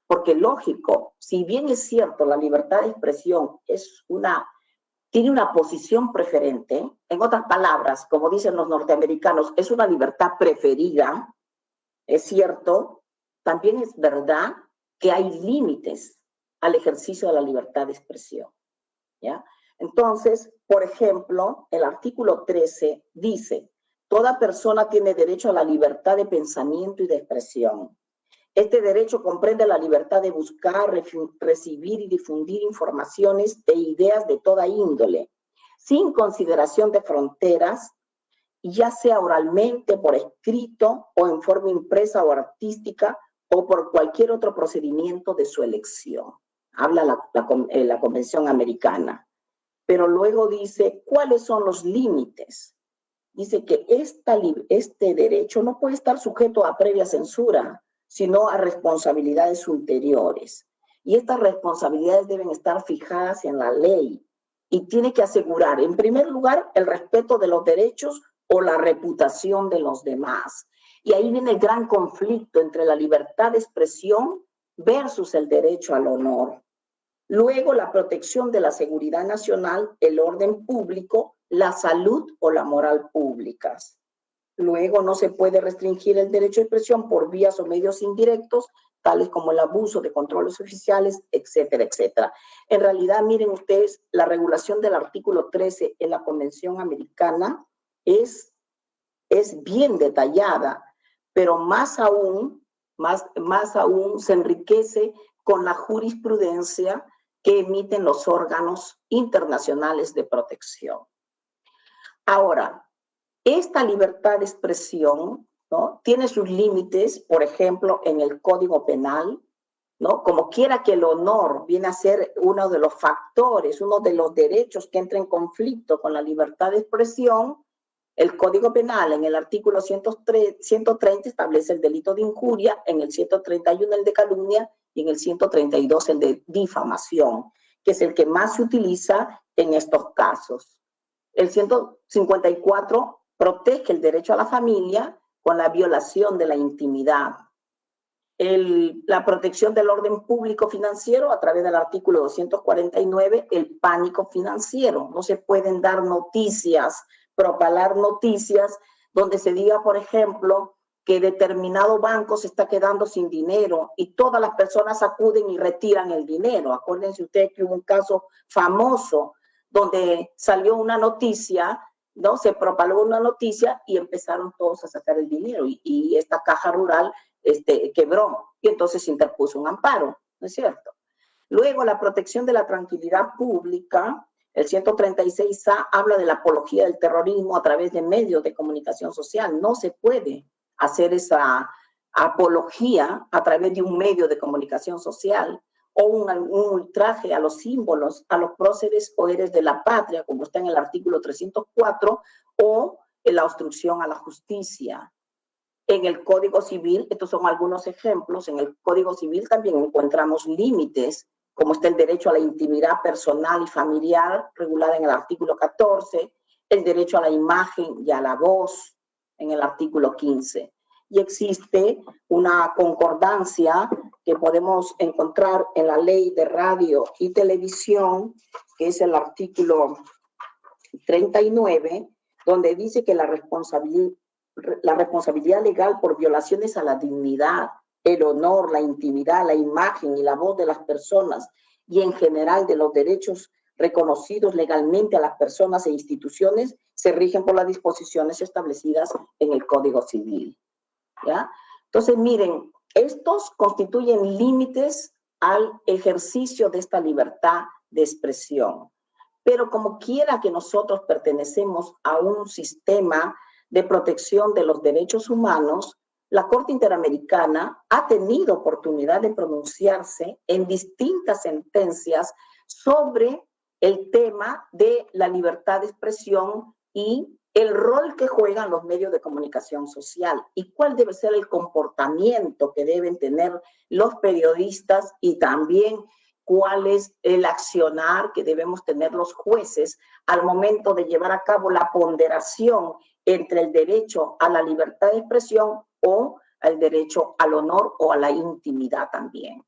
Porque lógico, si bien es cierto, la libertad de expresión tiene una posición preferente, en otras palabras, como dicen los norteamericanos, es una libertad preferida, es cierto, también es verdad que hay límites al ejercicio de la libertad de expresión, ¿ya? Entonces, por ejemplo, el artículo 13 dice: toda persona tiene derecho a la libertad de pensamiento y de expresión. Este derecho comprende la libertad de buscar, recibir y difundir informaciones e ideas de toda índole, sin consideración de fronteras, ya sea oralmente, por escrito o en forma impresa o artística o por cualquier otro procedimiento de su elección. Habla la Convención Americana. Pero luego dice, ¿cuáles son los límites? Dice que este derecho no puede estar sujeto a previa censura, sino a responsabilidades ulteriores. Y estas responsabilidades deben estar fijadas en la ley y tiene que asegurar, en primer lugar, el respeto de los derechos o la reputación de los demás. Y ahí viene el gran conflicto entre la libertad de expresión versus el derecho al honor. Luego, la protección de la seguridad nacional, el orden público, la salud o la moral públicas. Luego, no se puede restringir el derecho de expresión por vías o medios indirectos, tales como el abuso de controles oficiales, etcétera, etcétera. En realidad, miren ustedes, la regulación del artículo 13 en la Convención Americana es bien detallada, pero más aún se enriquece con la jurisprudencia que emiten los órganos internacionales de protección. Ahora, esta libertad de expresión, ¿no?, tiene sus límites, por ejemplo, en el Código Penal, ¿no? Como quiera que el honor viene a ser uno de los factores, uno de los derechos que entra en conflicto con la libertad de expresión, el Código Penal en el artículo 130 establece el delito de injuria, en el 131 el de calumnia y en el 132 el de difamación, que es el que más se utiliza en estos casos. El 154 protege el derecho a la familia con la violación de la intimidad. La protección del orden público financiero a través del artículo 249, el pánico financiero. No se pueden dar noticias, propalar noticias donde se diga, por ejemplo, que determinado banco se está quedando sin dinero y todas las personas acuden y retiran el dinero. Acuérdense ustedes que hubo un caso famoso donde salió una noticia, ¿no? Se propagó una noticia y empezaron todos a sacar el dinero y esta caja rural quebró y entonces se interpuso un amparo, ¿no es cierto? Luego, la protección de la tranquilidad pública, el 136A habla de la apología del terrorismo a través de medios de comunicación social. No se puede hacer esa apología a través de un medio de comunicación social o un ultraje a los símbolos, a los próceres o héroes de la patria, como está en el artículo 304, o la obstrucción a la justicia. En el Código Civil, estos son algunos ejemplos, en el Código Civil también encontramos límites, como está el derecho a la intimidad personal y familiar, regulada en el artículo 14, el derecho a la imagen y a la voz, en el artículo 15. Y existe una concordancia que podemos encontrar en la Ley de Radio y Televisión, que es el artículo 39, donde dice que la responsabilidad legal por violaciones a la dignidad, el honor, la intimidad, la imagen y la voz de las personas y en general de los derechos reconocidos legalmente a las personas e instituciones se rigen por las disposiciones establecidas en el Código Civil. ¿Ya? Entonces, miren, estos constituyen límites al ejercicio de esta libertad de expresión. Pero como quiera que nosotros pertenecemos a un sistema de protección de los derechos humanos, la Corte Interamericana ha tenido oportunidad de pronunciarse en distintas sentencias sobre el tema de la libertad de expresión y el rol que juegan los medios de comunicación social y cuál debe ser el comportamiento que deben tener los periodistas y también cuál es el accionar que debemos tener los jueces al momento de llevar a cabo la ponderación entre el derecho a la libertad de expresión o el derecho al honor o a la intimidad también.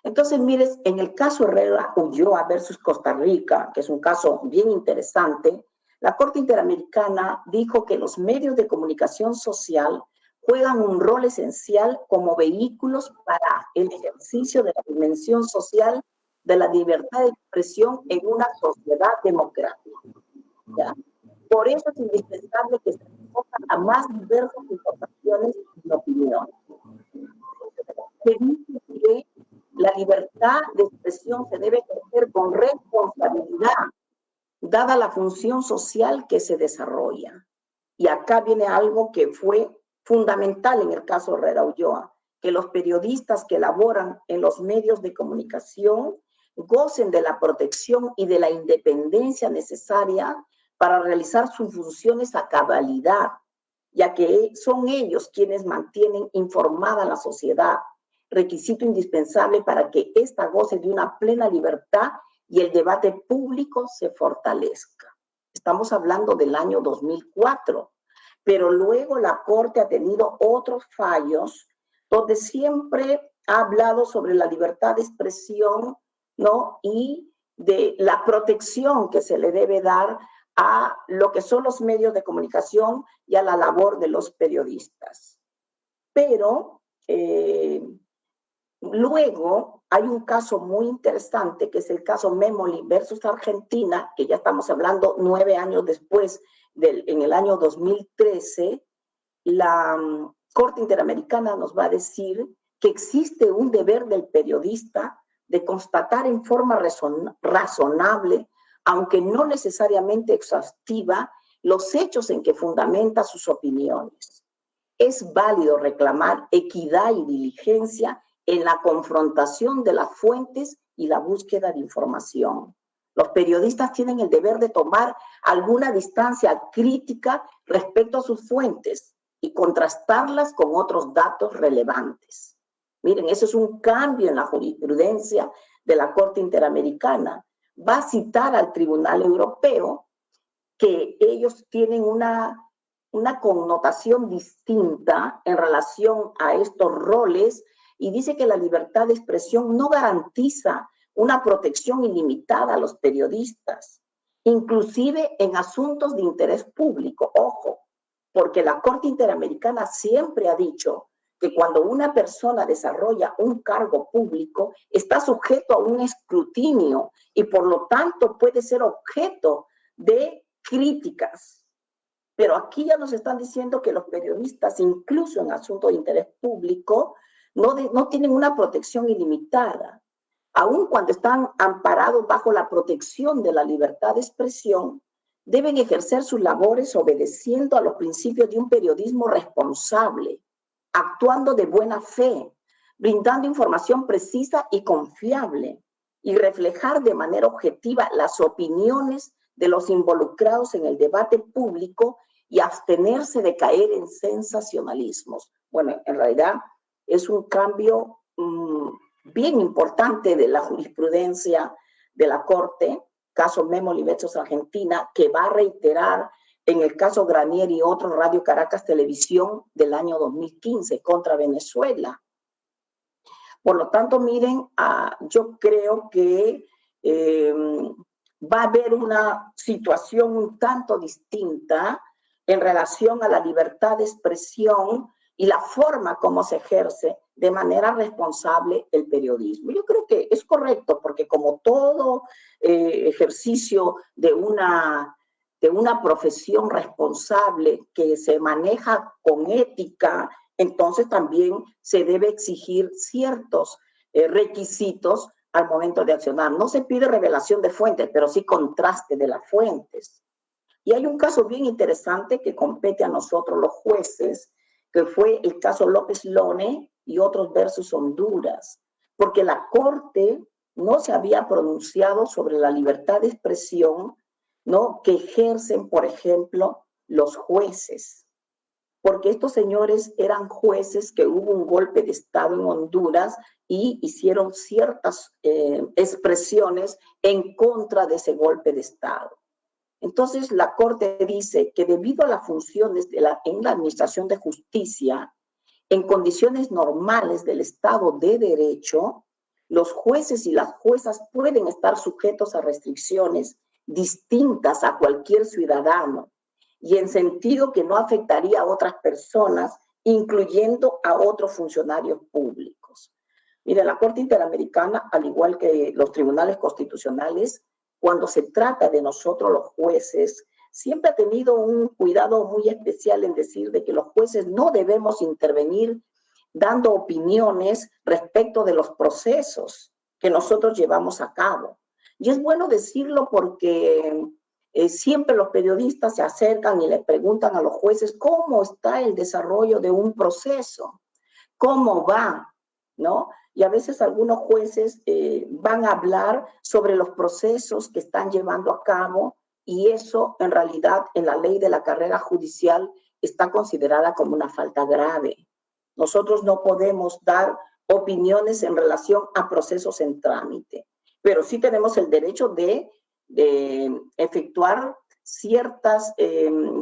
Entonces, mires, en el caso Herrera Ulloa versus Costa Rica, que es un caso bien interesante, la Corte Interamericana dijo que los medios de comunicación social juegan un rol esencial como vehículos para el ejercicio de la dimensión social de la libertad de expresión en una sociedad democrática. ¿Ya? Por eso es indispensable que se recojan a más diversas informaciones y opiniones. Se dice que la libertad de expresión se debe ejercer con responsabilidad, dada la función social que se desarrolla. Y acá viene algo que fue fundamental en el caso Herrera Ulloa, que los periodistas que laboran en los medios de comunicación gocen de la protección y de la independencia necesaria para realizar sus funciones a cabalidad, ya que son ellos quienes mantienen informada a la sociedad, requisito indispensable para que ésta goce de una plena libertad y el debate público se fortalezca. Estamos hablando del año 2004, pero luego la Corte ha tenido otros fallos donde siempre ha hablado sobre la libertad de expresión, ¿no? Y de la protección que se le debe dar a lo que son los medios de comunicación y a la labor de los periodistas. Pero luego hay un caso muy interesante que es el caso Memoli versus Argentina, que ya estamos hablando 9 años después, en el año 2013, la Corte Interamericana nos va a decir que existe un deber del periodista de constatar en forma razonable, aunque no necesariamente exhaustiva, los hechos en que fundamenta sus opiniones. Es válido reclamar equidad y diligencia en la confrontación de las fuentes y la búsqueda de información. Los periodistas tienen el deber de tomar alguna distancia crítica respecto a sus fuentes y contrastarlas con otros datos relevantes. Miren, eso es un cambio en la jurisprudencia de la Corte Interamericana. Va a citar al Tribunal Europeo que ellos tienen una connotación distinta en relación a estos roles y dice que la libertad de expresión no garantiza una protección ilimitada a los periodistas, inclusive en asuntos de interés público. Ojo, porque la Corte Interamericana siempre ha dicho que cuando una persona desarrolla un cargo público está sujeto a un escrutinio y por lo tanto puede ser objeto de críticas. Pero aquí ya nos están diciendo que los periodistas, incluso en asuntos de interés público, no tienen una protección ilimitada. Aun cuando están amparados bajo la protección de la libertad de expresión, deben ejercer sus labores obedeciendo a los principios de un periodismo responsable, actuando de buena fe, brindando información precisa y confiable, y reflejar de manera objetiva las opiniones de los involucrados en el debate público y abstenerse de caer en sensacionalismos. Bueno, en realidad es un cambio bien importante de la jurisprudencia de la Corte, caso Memo Livezos Argentina, que va a reiterar en el caso Granier y otro Radio Caracas Televisión del año 2015 contra Venezuela. Por lo tanto, miren, yo creo que va a haber una situación un tanto distinta en relación a la libertad de expresión y la forma como se ejerce de manera responsable el periodismo. Yo creo que es correcto, porque como todo ejercicio de una profesión responsable que se maneja con ética, entonces también se debe exigir ciertos requisitos al momento de accionar. No se pide revelación de fuentes, pero sí contraste de las fuentes. Y hay un caso bien interesante que compete a nosotros los jueces, que fue el caso López Lone y otros versus Honduras, porque la Corte no se había pronunciado sobre la libertad de expresión, ¿no?, que ejercen, por ejemplo, los jueces, porque estos señores eran jueces que hubo un golpe de Estado en Honduras y hicieron ciertas expresiones en contra de ese golpe de Estado. Entonces, la Corte dice que debido a las funciones en la administración de justicia, en condiciones normales del Estado de Derecho, los jueces y las juezas pueden estar sujetos a restricciones distintas a cualquier ciudadano y en sentido que no afectaría a otras personas, incluyendo a otros funcionarios públicos. Mire, la Corte Interamericana, al igual que los tribunales constitucionales, cuando se trata de nosotros los jueces, siempre ha tenido un cuidado muy especial en decir de que los jueces no debemos intervenir dando opiniones respecto de los procesos que nosotros llevamos a cabo. Y es bueno decirlo porque siempre los periodistas se acercan y le preguntan a los jueces cómo está el desarrollo de un proceso, cómo va, ¿no? Y a veces algunos jueces van a hablar sobre los procesos que están llevando a cabo y eso en realidad en la ley de la carrera judicial está considerada como una falta grave. Nosotros no podemos dar opiniones en relación a procesos en trámite, pero sí tenemos el derecho de efectuar ciertas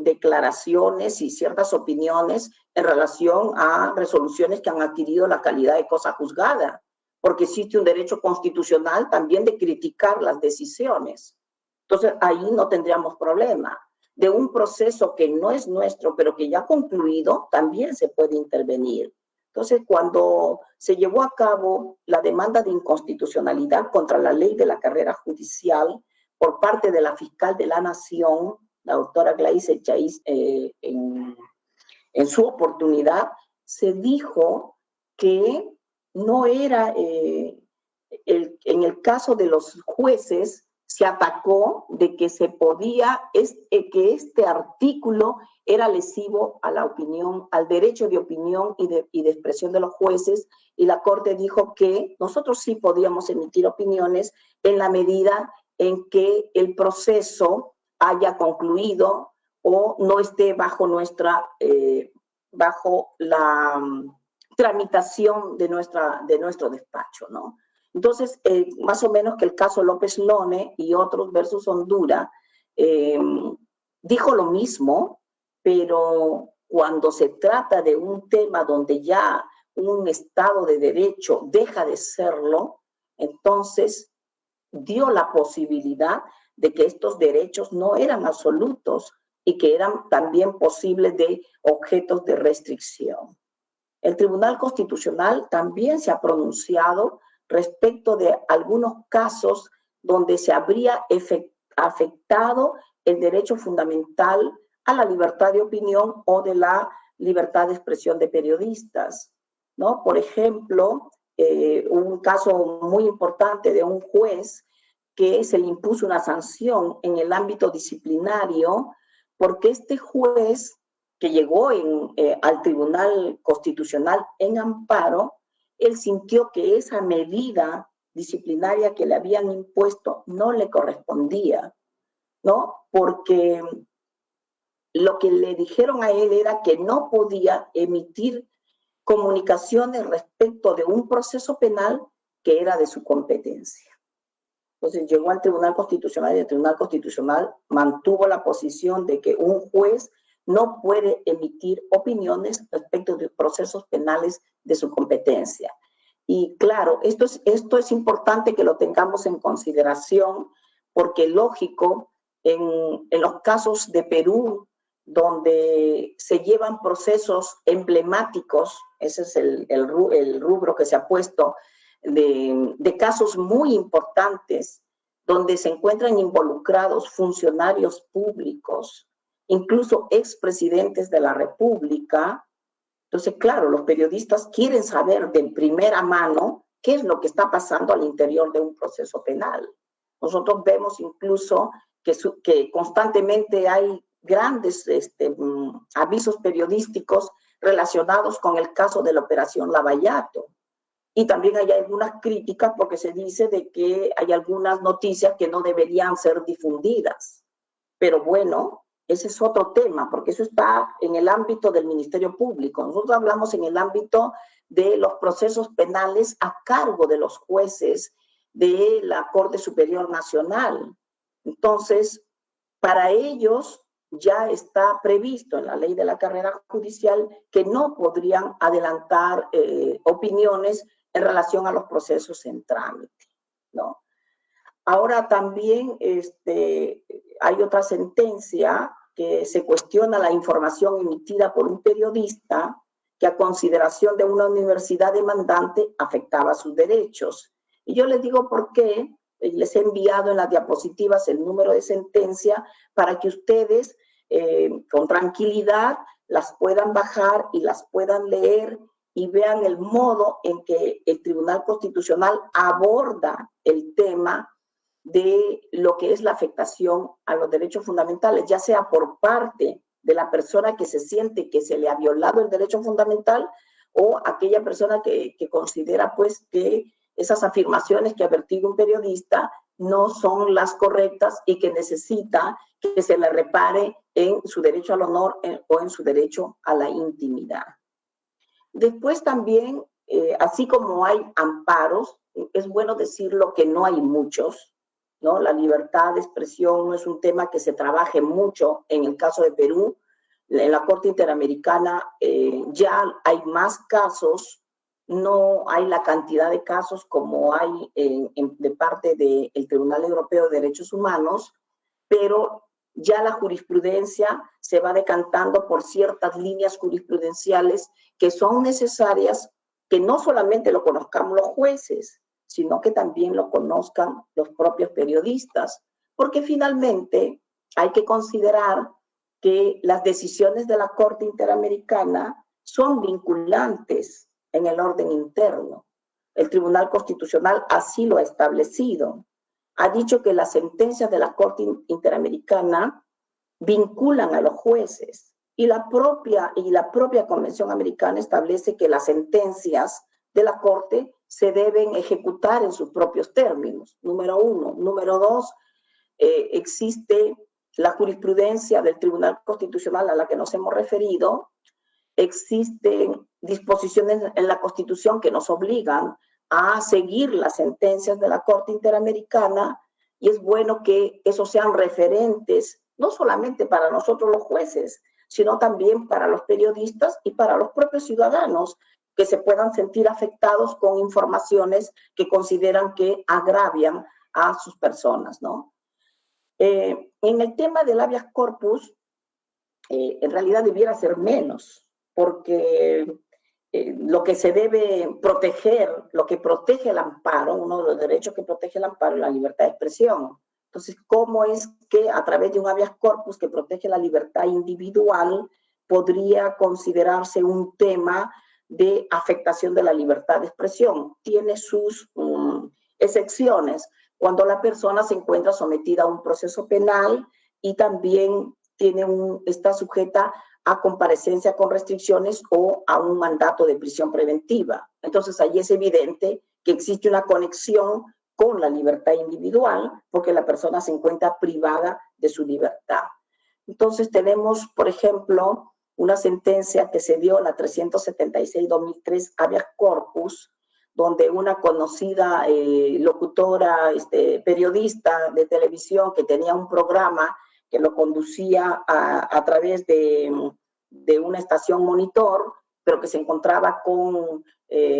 declaraciones y ciertas opiniones en relación a resoluciones que han adquirido la calidad de cosa juzgada, porque existe un derecho constitucional también de criticar las decisiones. Entonces, ahí no tendríamos problema. De un proceso que no es nuestro, pero que ya ha concluido, también se puede intervenir. Entonces, cuando se llevó a cabo la demanda de inconstitucionalidad contra la ley de la carrera judicial por parte de la fiscal de la Nación, la doctora Gladys Chaiz, en su oportunidad, se dijo que no era, en el caso de los jueces, se atacó de que se podía, que este artículo era lesivo a la opinión, al derecho de opinión y de expresión de los jueces, y la Corte dijo que nosotros sí podíamos emitir opiniones en la medida en que el proceso haya concluido o no esté bajo bajo la tramitación de nuestro despacho, ¿no? Entonces, más o menos que el caso López Lone y otros versus Honduras dijo lo mismo, pero cuando se trata de un tema donde ya un Estado de Derecho deja de serlo, entonces dio la posibilidad de que estos derechos no eran absolutos y que eran también posibles de objetos de restricción. El Tribunal Constitucional también se ha pronunciado respecto de algunos casos donde se habría afectado el derecho fundamental a la libertad de opinión o de la libertad de expresión de periodistas, ¿no? Por ejemplo, un caso muy importante de un juez que se le impuso una sanción en el ámbito disciplinario porque este juez que llegó al Tribunal Constitucional en amparo, él sintió que esa medida disciplinaria que le habían impuesto no le correspondía, ¿no? Porque lo que le dijeron a él era que no podía emitir comunicaciones respecto de un proceso penal que era de su competencia. Entonces llegó al Tribunal Constitucional y el Tribunal Constitucional mantuvo la posición de que un juez no puede emitir opiniones respecto de procesos penales de su competencia. Y claro, esto es importante que lo tengamos en consideración porque lógico, en los casos de Perú, donde se llevan procesos emblemáticos, ese es el rubro que se ha puesto, de casos muy importantes, donde se encuentran involucrados funcionarios públicos, incluso expresidentes de la República. Entonces, claro, los periodistas quieren saber de primera mano qué es lo que está pasando al interior de un proceso penal. Nosotros vemos incluso que constantemente hay grandes avisos periodísticos relacionados con el caso de la Operación Lavallato. Y también hay algunas críticas porque se dice de que hay algunas noticias que no deberían ser difundidas. Pero bueno, ese es otro tema, porque eso está en el ámbito del Ministerio Público. Nosotros hablamos en el ámbito de los procesos penales a cargo de los jueces de la Corte Superior Nacional. Entonces, para ellos ya está previsto en la ley de la carrera judicial que no podrían adelantar opiniones en relación a los procesos en trámite, ¿no? Ahora también hay otra sentencia que se cuestiona la información emitida por un periodista que a consideración de una universidad demandante afectaba sus derechos. Y yo les digo por qué, les he enviado en las diapositivas el número de sentencia para que ustedes con tranquilidad las puedan bajar y las puedan leer y vean el modo en que el Tribunal Constitucional aborda el tema de lo que es la afectación a los derechos fundamentales, ya sea por parte de la persona que se siente que se le ha violado el derecho fundamental o aquella persona que considera pues que esas afirmaciones que ha vertido un periodista no son las correctas y que necesita que se le repare en su derecho al honor o en su derecho a la intimidad. Después también, así como hay amparos, es bueno decirlo que no hay muchos, ¿no? La libertad de expresión no es un tema que se trabaje mucho en el caso de Perú. En la Corte Interamericana ya hay más casos, no hay la cantidad de casos como hay de parte del Tribunal Europeo de Derechos Humanos, pero ya la jurisprudencia se va decantando por ciertas líneas jurisprudenciales que son necesarias, que no solamente lo conozcamos los jueces, sino que también lo conozcan los propios periodistas, porque finalmente hay que considerar que las decisiones de la Corte Interamericana son vinculantes en el orden interno. El Tribunal Constitucional así lo ha establecido. Ha dicho que las sentencias de la Corte Interamericana vinculan a los jueces y la propia Convención Americana establece que las sentencias de la Corte se deben ejecutar en sus propios términos, número uno. Número dos, existe la jurisprudencia del Tribunal Constitucional a la que nos hemos referido, existen disposiciones en la Constitución que nos obligan a seguir las sentencias de la Corte Interamericana y es bueno que esos sean referentes, no solamente para nosotros los jueces, sino también para los periodistas y para los propios ciudadanos que se puedan sentir afectados con informaciones que consideran que agravian a sus personas, ¿no? En el tema del habeas corpus, en realidad debiera ser menos, porque lo que se debe proteger, lo que protege el amparo, uno de los derechos que protege el amparo es la libertad de expresión. Entonces, ¿cómo es que a través de un habeas corpus que protege la libertad individual podría considerarse un tema de afectación de la libertad de expresión? Tiene sus excepciones cuando la persona se encuentra sometida a un proceso penal y también está sujeta a comparecencia con restricciones o a un mandato de prisión preventiva. Entonces, ahí es evidente que existe una conexión con la libertad individual porque la persona se encuentra privada de su libertad. Entonces, tenemos, por ejemplo, una sentencia que se dio, la 376-2003, habeas corpus, donde una conocida locutora, periodista de televisión que tenía un programa que lo conducía a través de una estación monitor, pero que se encontraba con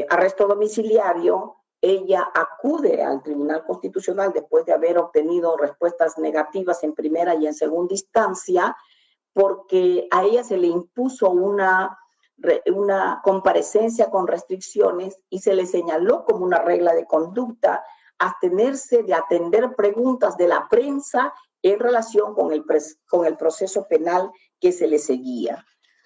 arresto domiciliario, ella acude al Tribunal Constitucional después de haber obtenido respuestas negativas en primera y en segunda instancia, porque a ella se le impuso una comparecencia con restricciones y se le señaló como una regla de conducta abstenerse de atender preguntas de la prensa en relación con el proceso penal que se le seguía,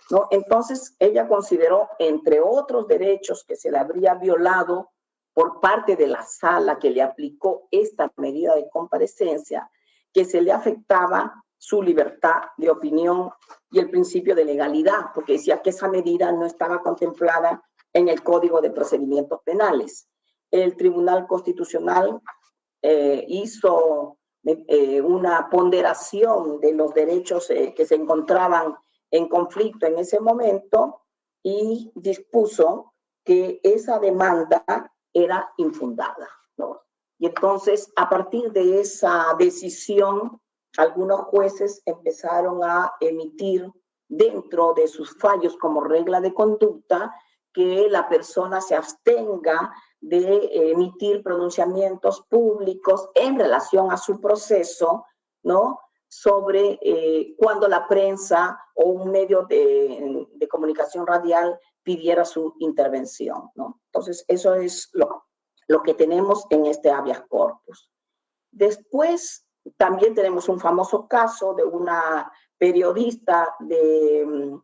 ¿no? Entonces, ella consideró, entre otros derechos que se le habría violado por parte de la sala que le aplicó esta medida de comparecencia, que se le afectaba su libertad de opinión y el principio de legalidad, porque decía que esa medida no estaba contemplada en el Código de Procedimientos Penales. El Tribunal Constitucional hizo una ponderación de los derechos que se encontraban en conflicto en ese momento y dispuso que esa demanda era infundada, ¿no? Y entonces, a partir de esa decisión, algunos jueces empezaron a emitir dentro de sus fallos como regla de conducta que la persona se abstenga de emitir pronunciamientos públicos en relación a su proceso, ¿no? Sobre cuando la prensa o un medio de comunicación radial pidiera su intervención, ¿no? Entonces, eso es lo que tenemos en este habeas corpus. Después, también tenemos un famoso caso de una periodista de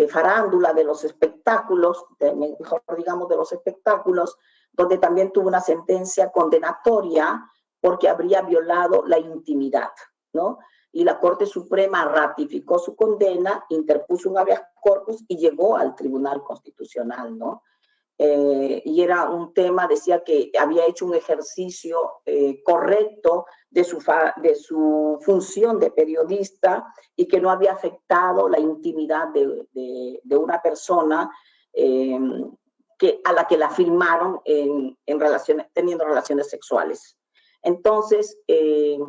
farándula, de los espectáculos, mejor digamos de los espectáculos, donde también tuvo una sentencia condenatoria porque habría violado la intimidad, ¿no? Y la Corte Suprema ratificó su condena, interpuso un habeas corpus y llegó al Tribunal Constitucional, ¿no? Y era un tema, decía que había hecho un ejercicio correcto de su función de periodista y que no había afectado la intimidad de una persona a la que la filmaron teniendo relaciones sexuales. Entonces, el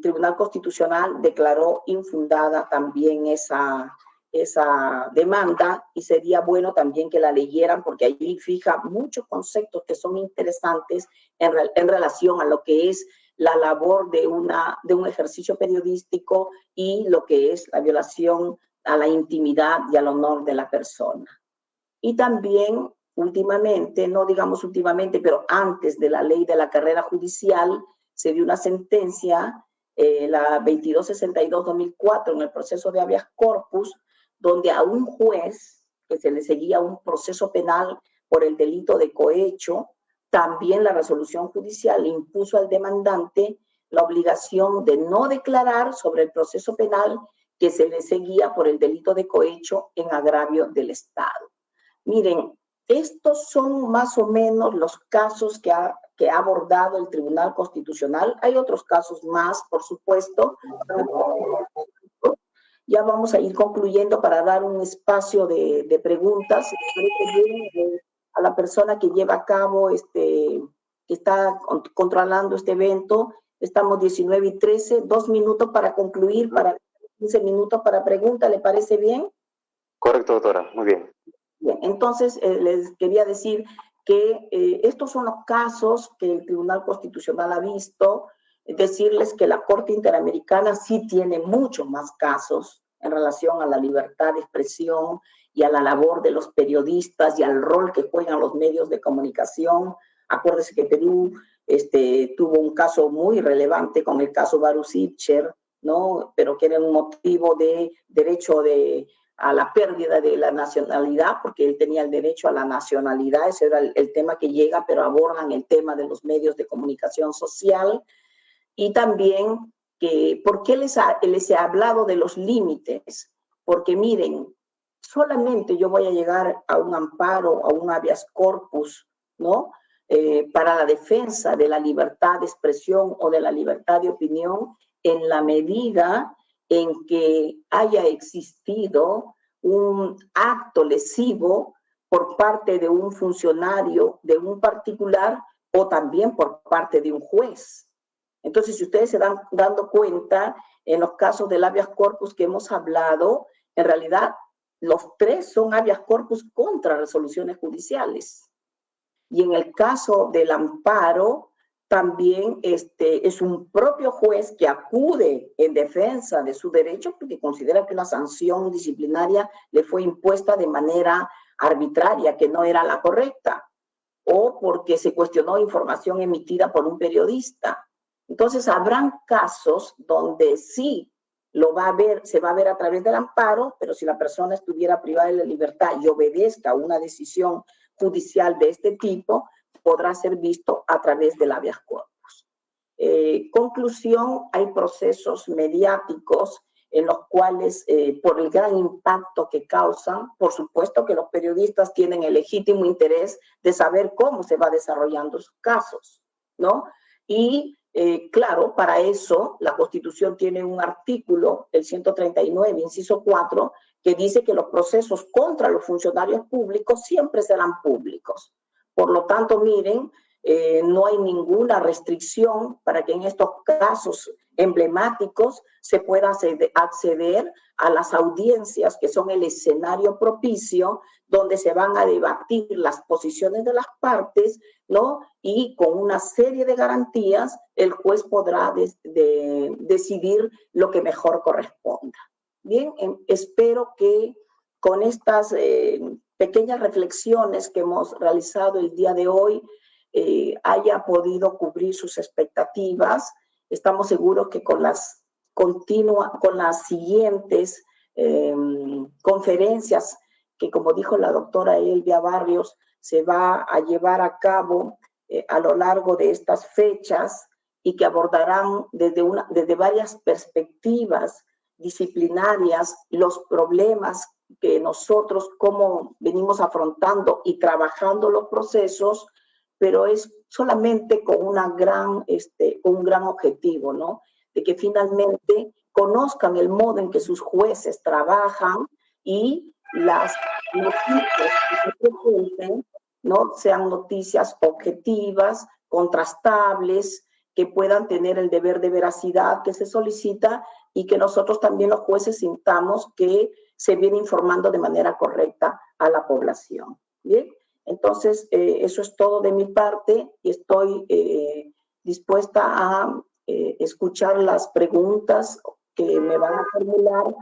Tribunal Constitucional declaró infundada también esa demanda y sería bueno también que la leyeran porque allí fija muchos conceptos que son interesantes en relación a lo que es la labor de un ejercicio periodístico y lo que es la violación a la intimidad y al honor de la persona. Y también últimamente, no digamos últimamente, pero antes de la ley de la carrera judicial, se dio una sentencia, la 2262-2004, en el proceso de habeas corpus, donde a un juez que se le seguía un proceso penal por el delito de cohecho, también la resolución judicial le impuso al demandante la obligación de no declarar sobre el proceso penal que se le seguía por el delito de cohecho en agravio del Estado. Miren, estos son más o menos los casos que ha abordado el Tribunal Constitucional. Hay otros casos más, por supuesto. Ya vamos a ir concluyendo para dar un espacio de preguntas. A la persona que lleva a cabo, que está controlando este evento, estamos 19:13, 2 minutos para concluir, para 15 minutos para pregunta, ¿le parece bien? Correcto, doctora, muy bien. Bien, entonces les quería decir que estos son los casos que el Tribunal Constitucional ha visto, decirles que la Corte Interamericana sí tiene muchos más casos en relación a la libertad de expresión y a la labor de los periodistas y al rol que juegan los medios de comunicación. Acuérdense que Perú tuvo un caso muy relevante con el caso Baru Sitcher, ¿no? Pero que era un motivo de derecho a la pérdida de la nacionalidad, porque él tenía el derecho a la nacionalidad, ese era el tema que llega, pero abordan el tema de los medios de comunicación social. Y también que, ¿por qué les he hablado de los límites? Porque miren, solamente yo voy a llegar a un amparo, a un habeas corpus, ¿no? Para la defensa de la libertad de expresión o de la libertad de opinión en la medida en que haya existido un acto lesivo por parte de un funcionario, de un particular o también por parte de un juez. Entonces, si ustedes se dan dando cuenta, en los casos del habeas corpus que hemos hablado, en realidad los tres son habeas corpus contra resoluciones judiciales. Y en el caso del amparo, también es un propio juez que acude en defensa de su derecho porque considera que la sanción disciplinaria le fue impuesta de manera arbitraria, que no era la correcta, o porque se cuestionó información emitida por un periodista. Entonces, habrán casos donde sí se va a ver a través del amparo, pero si la persona estuviera privada de la libertad y obedezca a una decisión judicial de este tipo, podrá ser visto a través del habeas corpus. Conclusión, hay procesos mediáticos en los cuales, por el gran impacto que causan, por supuesto que los periodistas tienen el legítimo interés de saber cómo se va desarrollando sus casos, ¿no? Y claro, para eso la Constitución tiene un artículo, el 139, inciso 4, que dice que los procesos contra los funcionarios públicos siempre serán públicos. Por lo tanto, miren, no hay ninguna restricción para que en estos casos emblemáticos se pueda acceder a las audiencias que son el escenario propicio donde se van a debatir las posiciones de las partes, ¿no? Y con una serie de garantías el juez podrá decidir lo que mejor corresponda. Bien, espero que con estas pequeñas reflexiones que hemos realizado el día de hoy haya podido cubrir sus expectativas. Estamos seguros que con las siguientes conferencias que, como dijo la doctora Elvia Barrios, se va a llevar a cabo a lo largo de estas fechas y que abordarán desde varias perspectivas disciplinarias los problemas que nosotros como venimos afrontando y trabajando los procesos, pero es solamente con un gran objetivo, ¿no? De que finalmente conozcan el modo en que sus jueces trabajan y las noticias que se presenten, ¿no? Sean noticias objetivas, contrastables, que puedan tener el deber de veracidad que se solicita y que nosotros también los jueces sintamos que se viene informando de manera correcta a la población. ¿Bien? Entonces, eso es todo de mi parte y estoy dispuesta a escuchar las preguntas que me van a formular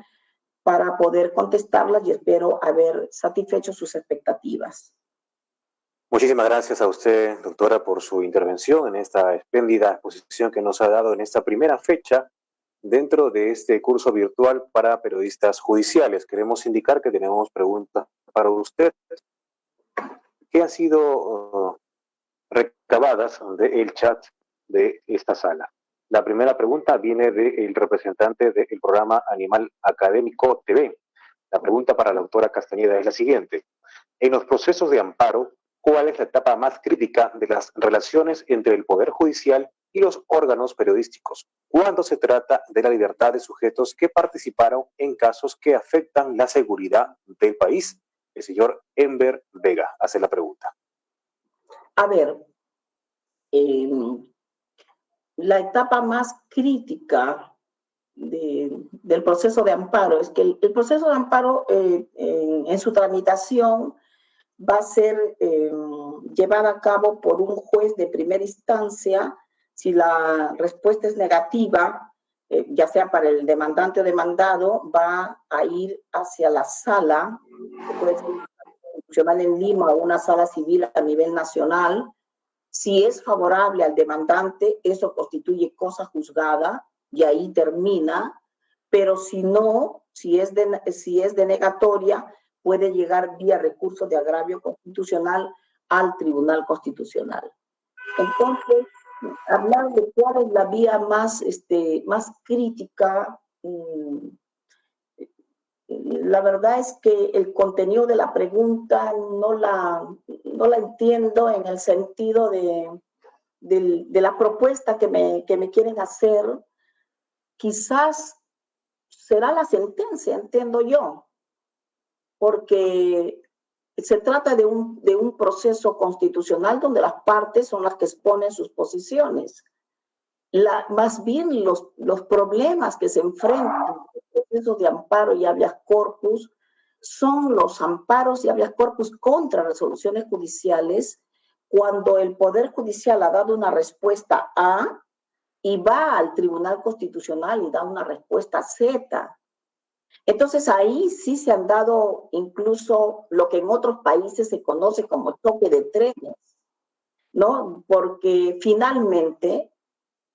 para poder contestarlas y espero haber satisfecho sus expectativas. Muchísimas gracias a usted, doctora, por su intervención en esta espléndida exposición que nos ha dado en esta primera fecha dentro de este curso virtual para periodistas judiciales. Queremos indicar que tenemos preguntas para ustedes que han sido recabadas del chat de esta sala. La primera pregunta viene del representante del programa Animal Académico TV. La pregunta para la doctora Castañeda es la siguiente. En los procesos de amparo, ¿cuál es la etapa más crítica de las relaciones entre el Poder Judicial y los órganos periodísticos, cuando se trata de la libertad de sujetos que participaron en casos que afectan la seguridad del país? El señor Enver Vega hace la pregunta. A ver, la etapa más crítica del proceso de amparo es que el proceso de amparo en su tramitación va a ser llevada a cabo por un juez de primera instancia. Si la respuesta es negativa, ya sea para el demandante o demandado, va a ir hacia la sala, puede ser constitucional en Lima o una sala civil a nivel nacional. Si es favorable al demandante, eso constituye cosa juzgada y ahí termina, pero si no, si es denegatoria, puede llegar vía recurso de agravio constitucional al Tribunal Constitucional. Entonces, hablar de cuál es la vía más, más crítica. La verdad es que el contenido de la pregunta no la entiendo en el sentido de la propuesta que me quieren hacer. Quizás será la sentencia, entiendo yo, porque se trata de un proceso constitucional donde las partes son las que exponen sus posiciones. Más bien los problemas que se enfrentan en el proceso de amparo y habeas corpus son los amparos y habeas corpus contra resoluciones judiciales cuando el Poder Judicial ha dado una respuesta A y va al Tribunal Constitucional y da una respuesta Z. Entonces ahí sí se han dado incluso lo que en otros países se conoce como choque de trenes, ¿no? Porque finalmente,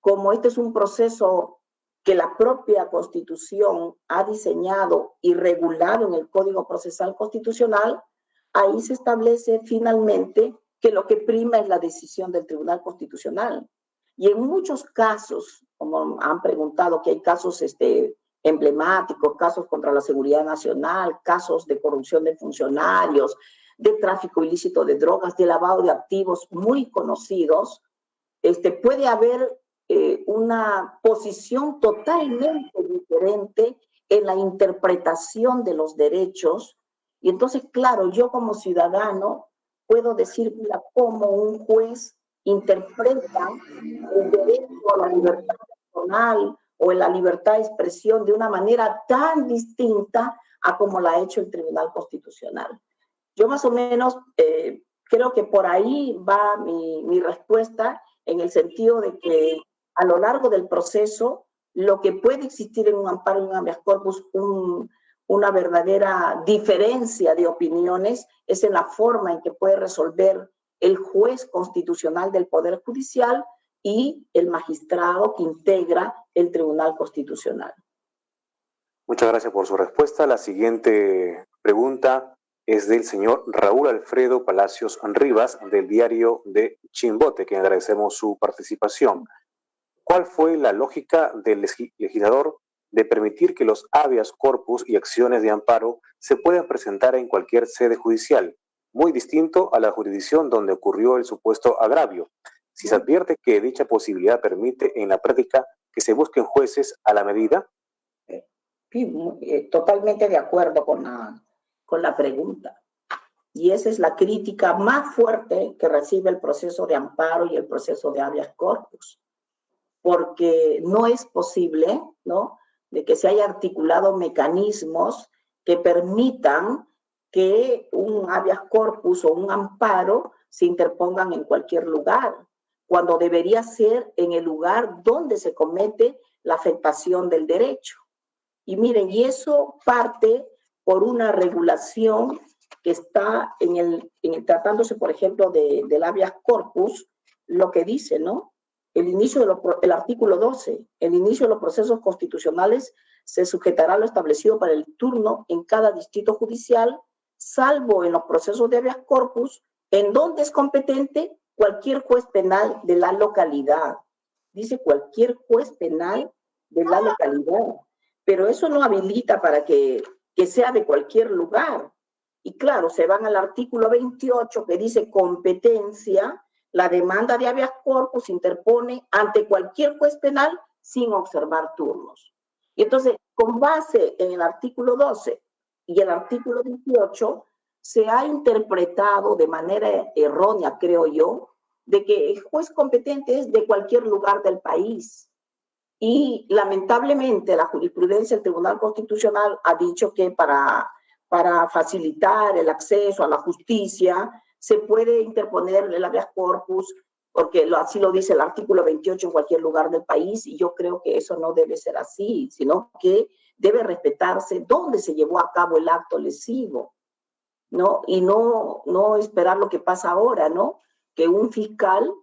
como este es un proceso que la propia Constitución ha diseñado y regulado en el Código Procesal Constitucional, ahí se establece finalmente que lo que prima es la decisión del Tribunal Constitucional. Y en muchos casos, como han preguntado, que hay casos emblemáticos, casos contra la seguridad nacional, casos de corrupción de funcionarios, de tráfico ilícito de drogas, de lavado de activos muy conocidos, puede haber una posición totalmente diferente en la interpretación de los derechos. Y entonces, claro, yo como ciudadano puedo decir, mira, cómo un juez interpreta el derecho a la libertad personal o en la libertad de expresión de una manera tan distinta a como la ha hecho el Tribunal Constitucional. Yo más o menos creo que por ahí va mi respuesta, en el sentido de que a lo largo del proceso, lo que puede existir en un amparo y un habeas corpus, una verdadera diferencia de opiniones, es en la forma en que puede resolver el juez constitucional del Poder Judicial y el magistrado que integra el Tribunal Constitucional. Muchas gracias por su respuesta. La siguiente pregunta es del señor Raúl Alfredo Palacios Rivas, del diario de Chimbote, que agradecemos su participación. ¿Cuál fue la lógica del legislador de permitir que los habeas corpus y acciones de amparo se puedan presentar en cualquier sede judicial, muy distinto a la jurisdicción donde ocurrió el supuesto agravio, si se advierte que dicha posibilidad permite en la práctica que se busquen jueces a la medida? Sí, totalmente de acuerdo con la pregunta. Y esa es la crítica más fuerte que recibe el proceso de amparo y el proceso de habeas corpus, porque no es posible, ¿no?, de que se haya articulado mecanismos que permitan que un habeas corpus o un amparo se interpongan en cualquier lugar, cuando debería ser en el lugar donde se comete la afectación del derecho. Y miren, y eso parte por una regulación que está tratándose, por ejemplo, del habeas corpus, lo que dice, ¿no? El artículo 12, el inicio de los procesos constitucionales se sujetará a lo establecido para el turno en cada distrito judicial, salvo en los procesos de habeas corpus, en donde es competente cualquier juez penal de la localidad. Dice cualquier juez penal de la localidad. Pero eso no habilita para que sea de cualquier lugar. Y claro, se van al artículo 28 que dice competencia, la demanda de habeas corpus se interpone ante cualquier juez penal sin observar turnos. Y entonces, con base en el artículo 12 y el artículo 28, se ha interpretado de manera errónea, creo yo, de que el juez competente es de cualquier lugar del país. Y lamentablemente la jurisprudencia del Tribunal Constitucional ha dicho que para facilitar el acceso a la justicia se puede interponer el habeas corpus, porque así lo dice el artículo 28, en cualquier lugar del país, y yo creo que eso no debe ser así, sino que debe respetarse dónde se llevó a cabo el acto lesivo, ¿no? Y no esperar lo que pasa ahora, ¿no? Que un fiscal,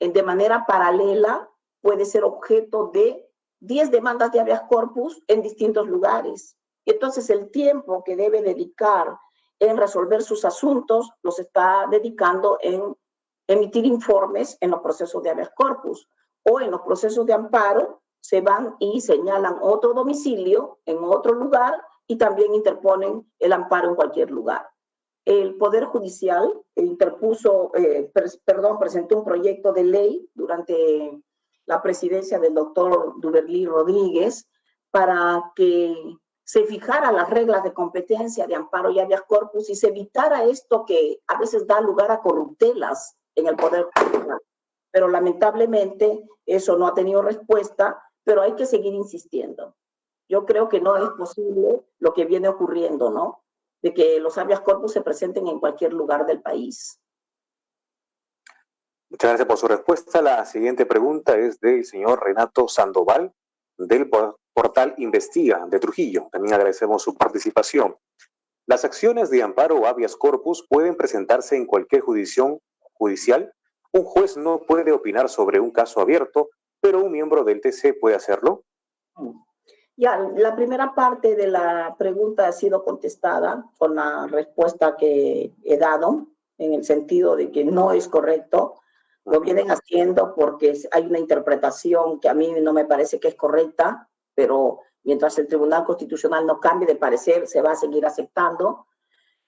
de manera paralela, puede ser objeto de 10 demandas de habeas corpus en distintos lugares. Entonces, el tiempo que debe dedicar en resolver sus asuntos los está dedicando en emitir informes en los procesos de habeas corpus, o en los procesos de amparo se van y señalan otro domicilio en otro lugar y también interponen el amparo en cualquier lugar. El Poder Judicial presentó un proyecto de ley durante la presidencia del doctor Duverly Rodríguez para que se fijara las reglas de competencia de amparo y habeas corpus y se evitara esto que a veces da lugar a corruptelas en el Poder Judicial. Pero lamentablemente eso no ha tenido respuesta, pero hay que seguir insistiendo. Yo creo que no es posible lo que viene ocurriendo, ¿no? De que los habeas corpus se presenten en cualquier lugar del país. Muchas gracias por su respuesta. La siguiente pregunta es del señor Renato Sandoval, del portal Investiga de Trujillo. También agradecemos su participación. Las acciones de amparo o habeas corpus pueden presentarse en cualquier judicial. Un juez no puede opinar sobre un caso abierto, pero un miembro del TC puede hacerlo. Ya, la primera parte de la pregunta ha sido contestada con la respuesta que he dado, en el sentido de que no es correcto. Lo vienen haciendo porque hay una interpretación que a mí no me parece que es correcta, pero mientras el Tribunal Constitucional no cambie de parecer, se va a seguir aceptando.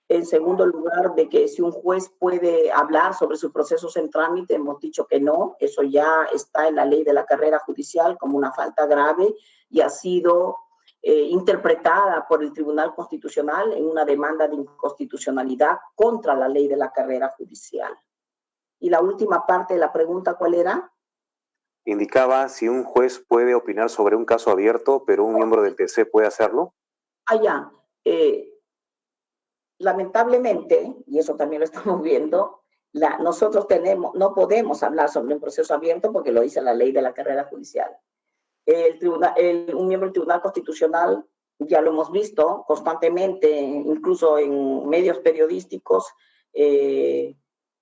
En segundo lugar, de que si un juez puede hablar sobre sus procesos en trámite, hemos dicho que no, eso ya está en la ley de la carrera judicial como una falta grave y ha sido interpretada por el Tribunal Constitucional en una demanda de inconstitucionalidad contra la ley de la carrera judicial. Y la última parte de la pregunta, ¿cuál era? Indicaba si un juez puede opinar sobre un caso abierto, pero un miembro del TC puede hacerlo. Ya. Lamentablemente, y eso también lo estamos viendo, nosotros no podemos hablar sobre un proceso abierto porque lo dice la ley de la carrera judicial. Un miembro del Tribunal Constitucional, ya lo hemos visto constantemente, incluso en medios periodísticos,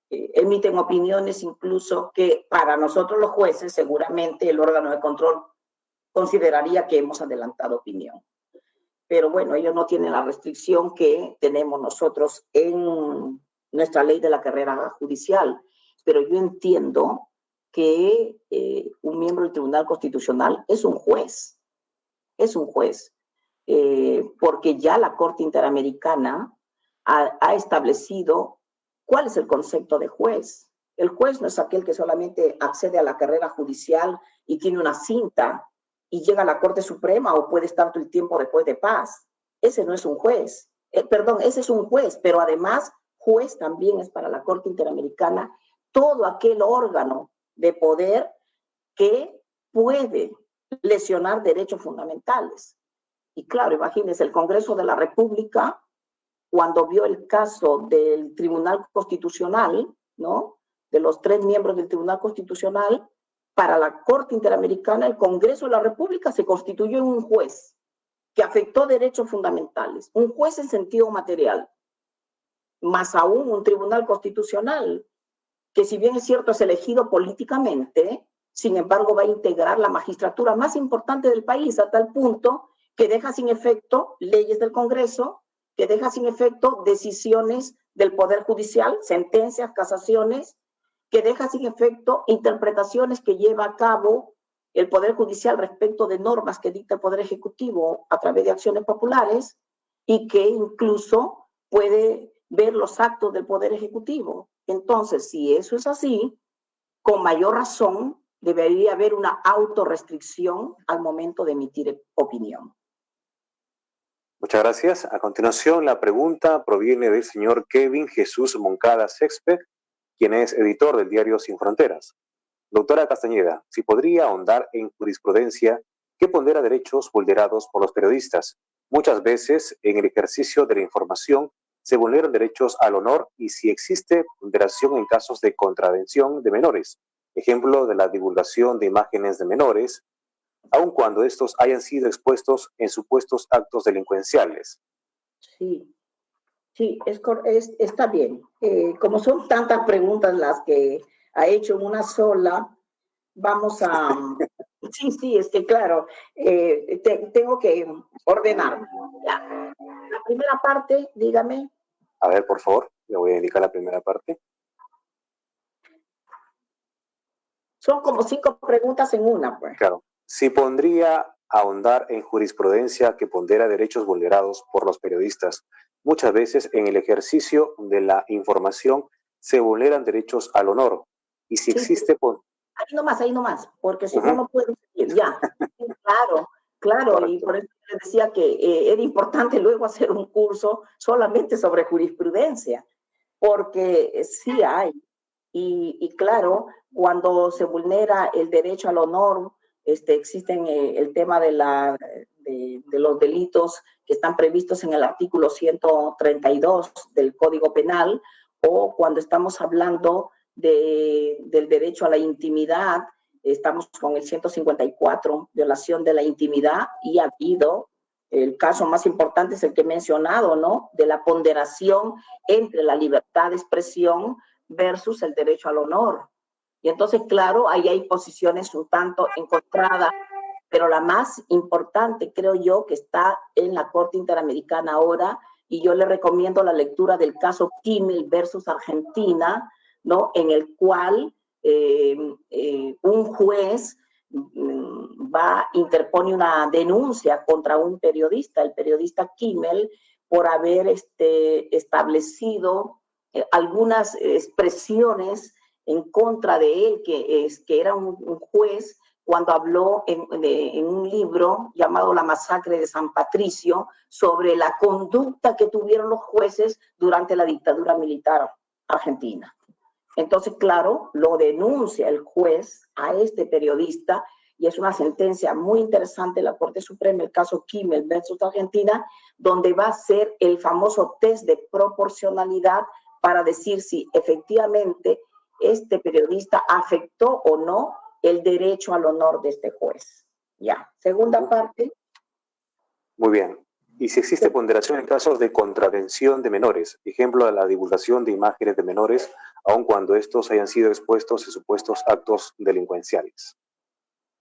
emiten opiniones incluso que para nosotros los jueces, seguramente el órgano de control consideraría que hemos adelantado opinión. Pero bueno, ellos no tienen la restricción que tenemos nosotros en nuestra ley de la carrera judicial. Pero yo entiendo que un miembro del Tribunal Constitucional es un juez, porque ya la Corte Interamericana ha establecido cuál es el concepto de juez. El juez no es aquel que solamente accede a la carrera judicial y tiene una cinta y llega a la Corte Suprema o puede estar todo el tiempo después de paz. Ese no es un juez. Ese es un juez, pero además juez también es para la Corte Interamericana todo aquel órgano de poder que puede lesionar derechos fundamentales. Y claro, imagínense, el Congreso de la República, cuando vio el caso del Tribunal Constitucional, ¿no? De los 3 miembros del Tribunal Constitucional, para la Corte Interamericana, el Congreso de la República se constituyó en un juez que afectó derechos fundamentales, un juez en sentido material, más aún un Tribunal Constitucional, que si bien es cierto es elegido políticamente, sin embargo va a integrar la magistratura más importante del país a tal punto que deja sin efecto leyes del Congreso, que deja sin efecto decisiones del Poder Judicial, sentencias, casaciones, que deja sin efecto interpretaciones que lleva a cabo el Poder Judicial respecto de normas que dicta el Poder Ejecutivo a través de acciones populares y que incluso puede ver los actos del Poder Ejecutivo. Entonces, si eso es así, con mayor razón debería haber una autorrestricción al momento de emitir opinión. Muchas gracias. A continuación, la pregunta proviene del señor Kevin Jesús Moncada Sexpe, quien es editor del diario Sin Fronteras. Doctora Castañeda, si podría ahondar en jurisprudencia que pondera derechos vulnerados por los periodistas. Muchas veces, en el ejercicio de la información, se vulneran derechos al honor y si existe ponderación en casos de contravención de menores. Ejemplo de la divulgación de imágenes de menores, aun cuando estos hayan sido expuestos en supuestos actos delincuenciales. Sí, está bien. Como son tantas preguntas las que ha hecho en una sola, vamos a... Sí, es que claro, tengo que ordenar. Ya. La primera parte, dígame. A ver, por favor, le voy a indicar la primera parte. Son como 5 preguntas en una, pues. Claro. Si pondría ahondar en jurisprudencia que pondera derechos vulnerados por los periodistas. Muchas veces en el ejercicio de la información se vulneran derechos al honor. Y si Sí, existe... ahí nomás, porque si no, Ujú. no puedo seguir. Ya, sí, claro, y Correcto. por eso les decía que era importante luego hacer un curso solamente sobre jurisprudencia, porque sí hay, y claro, cuando se vulnera el derecho al honor, existen el tema de los delitos que están previstos en el artículo 132 del Código Penal, o cuando estamos hablando del derecho a la intimidad, estamos con el 154, violación de la intimidad, y ha habido, el caso más importante es el que he mencionado, ¿no? De la ponderación entre la libertad de expresión versus el derecho al honor. Y entonces, claro, ahí hay posiciones un tanto encontradas, pero la más importante, creo yo, que está en la Corte Interamericana ahora, y yo le recomiendo la lectura del caso Kimmel versus Argentina, ¿no? En el cual un juez interpone una denuncia contra un periodista, el periodista Kimmel, por haber establecido algunas expresiones en contra de él, que era un juez cuando habló en un libro llamado La masacre de San Patricio sobre la conducta que tuvieron los jueces durante la dictadura militar argentina. Entonces, claro, lo denuncia el juez a este periodista, y es una sentencia muy interesante de la Corte Suprema, el caso Kimmel versus Argentina, donde va a ser el famoso test de proporcionalidad para decir si efectivamente este periodista afectó o no el derecho al honor de este juez. Ya, segunda parte. Muy bien. Y si existe ponderación en casos de contravención de menores, ejemplo, la divulgación de imágenes de menores, aun cuando estos hayan sido expuestos a supuestos actos delincuenciales.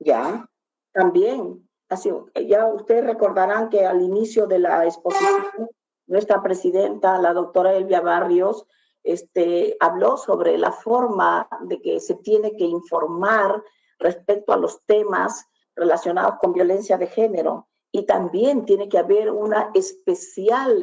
Ya, también. Así, ya ustedes recordarán que al inicio de la exposición, nuestra presidenta, la doctora Elvia Barrios, habló sobre la forma de que se tiene que informar respecto a los temas relacionados con violencia de género. Y también tiene que haber una especial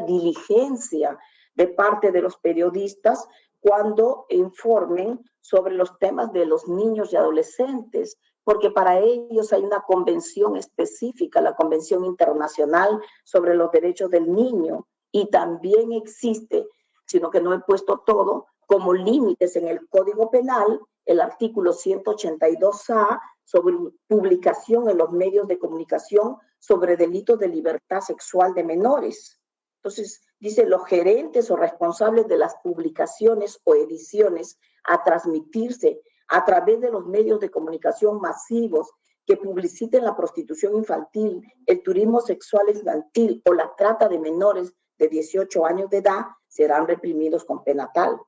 diligencia de parte de los periodistas cuando informen sobre los temas de los niños y adolescentes, porque para ellos hay una convención específica, la Convención Internacional sobre los Derechos del Niño, y también existe, sino que no he puesto todo, como límites en el Código Penal, el artículo 182A sobre publicación en los medios de comunicación sobre delitos de libertad sexual de menores. Entonces, dice, los gerentes o responsables de las publicaciones o ediciones a transmitirse a través de los medios de comunicación masivos que publiciten la prostitución infantil, el turismo sexual infantil o la trata de menores de 18 años de edad serán reprimidos con pena tal.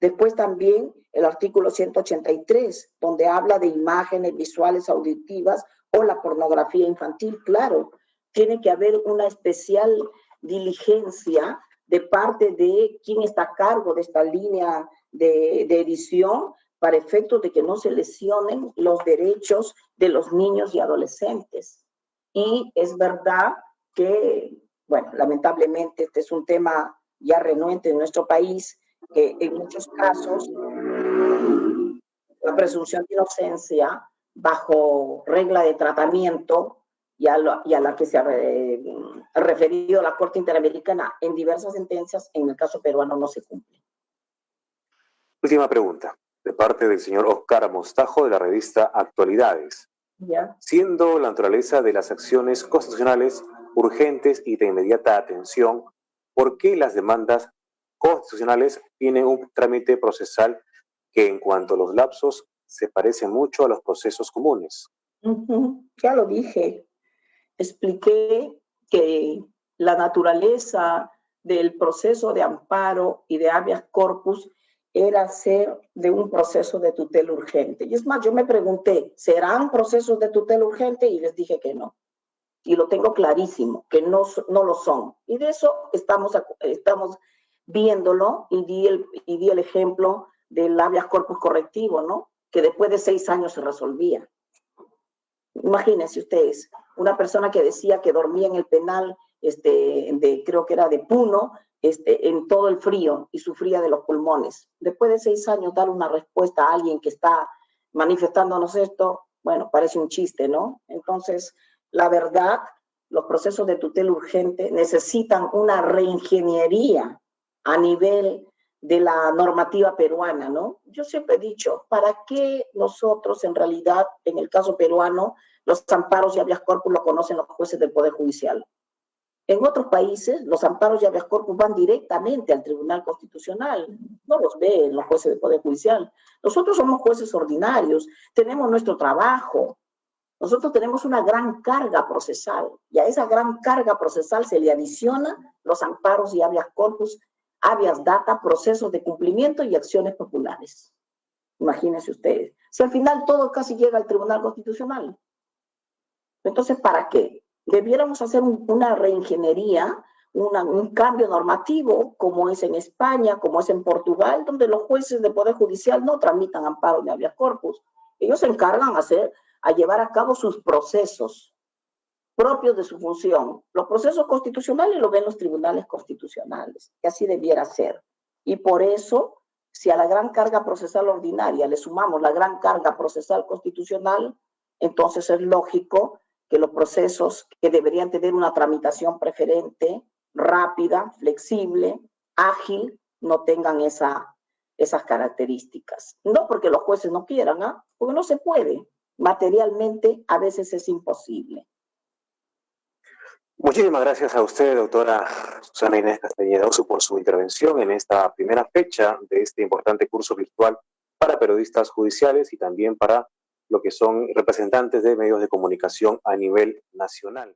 Después también el artículo 183, donde habla de imágenes visuales auditivas o la pornografía infantil. Claro, tiene que haber una especial diligencia de parte de quien está a cargo de esta línea de edición para efectos de que no se lesionen los derechos de los niños y adolescentes. Y es verdad que, bueno, lamentablemente este es un tema ya renuente en nuestro país, que en muchos casos la presunción de inocencia bajo regla de tratamiento y a la que se ha referido la Corte Interamericana en diversas sentencias, en el caso peruano no se cumple. Última pregunta, de parte del señor Oscar Mostajo de la revista Actualidades. ¿Ya? Siendo la naturaleza de las acciones constitucionales urgentes y de inmediata atención, ¿por qué las demandas constitucionales tienen un trámite procesal que en cuanto a los lapsos se parece mucho a los procesos comunes? Ya lo dije, expliqué que la naturaleza del proceso de amparo y de habeas corpus era ser de un proceso de tutela urgente. Y es más, yo me pregunté, ¿serán procesos de tutela urgente? Y les dije que no. Y lo tengo clarísimo, que no lo son. Y de eso estamos viéndolo, y di el ejemplo del habeas corpus correctivo, ¿no? que después de 6 años se resolvía. Imagínense ustedes, una persona que decía que dormía en el penal, creo que era de Puno, en todo el frío y sufría de los pulmones. Después de 6 años dar una respuesta a alguien que está manifestándonos esto, bueno, parece un chiste, ¿no? Entonces, la verdad, los procesos de tutela urgente necesitan una reingeniería a nivel de la normativa peruana, ¿no? Yo siempre he dicho, ¿para qué nosotros en realidad, en el caso peruano, los amparos y habeas corpus lo conocen los jueces del Poder Judicial? En otros países, los amparos y habeas corpus van directamente al Tribunal Constitucional, no los ven los jueces del Poder Judicial. Nosotros somos jueces ordinarios, tenemos nuestro trabajo, nosotros tenemos una gran carga procesal, y a esa gran carga procesal se le adiciona los amparos y habeas corpus, habeas data, procesos de cumplimiento y acciones populares. Imagínense ustedes. Si al final todo casi llega al Tribunal Constitucional. Entonces, ¿para qué? Debiéramos hacer una reingeniería, un cambio normativo, como es en España, como es en Portugal, donde los jueces de Poder Judicial no tramitan amparo de habeas corpus. Ellos se encargan a llevar a cabo sus procesos propios de su función. Los procesos constitucionales los ven los tribunales constitucionales, que así debiera ser. Y por eso, si a la gran carga procesal ordinaria le sumamos la gran carga procesal constitucional, entonces es lógico que los procesos que deberían tener una tramitación preferente, rápida, flexible, ágil, no tengan esas características. No porque los jueces no quieran, porque no se puede. Materialmente a veces es imposible. Muchísimas gracias a usted, doctora Susana Inés Castañeda Oso, por su intervención en esta primera fecha de este importante curso virtual para periodistas judiciales y también para lo que son representantes de medios de comunicación a nivel nacional.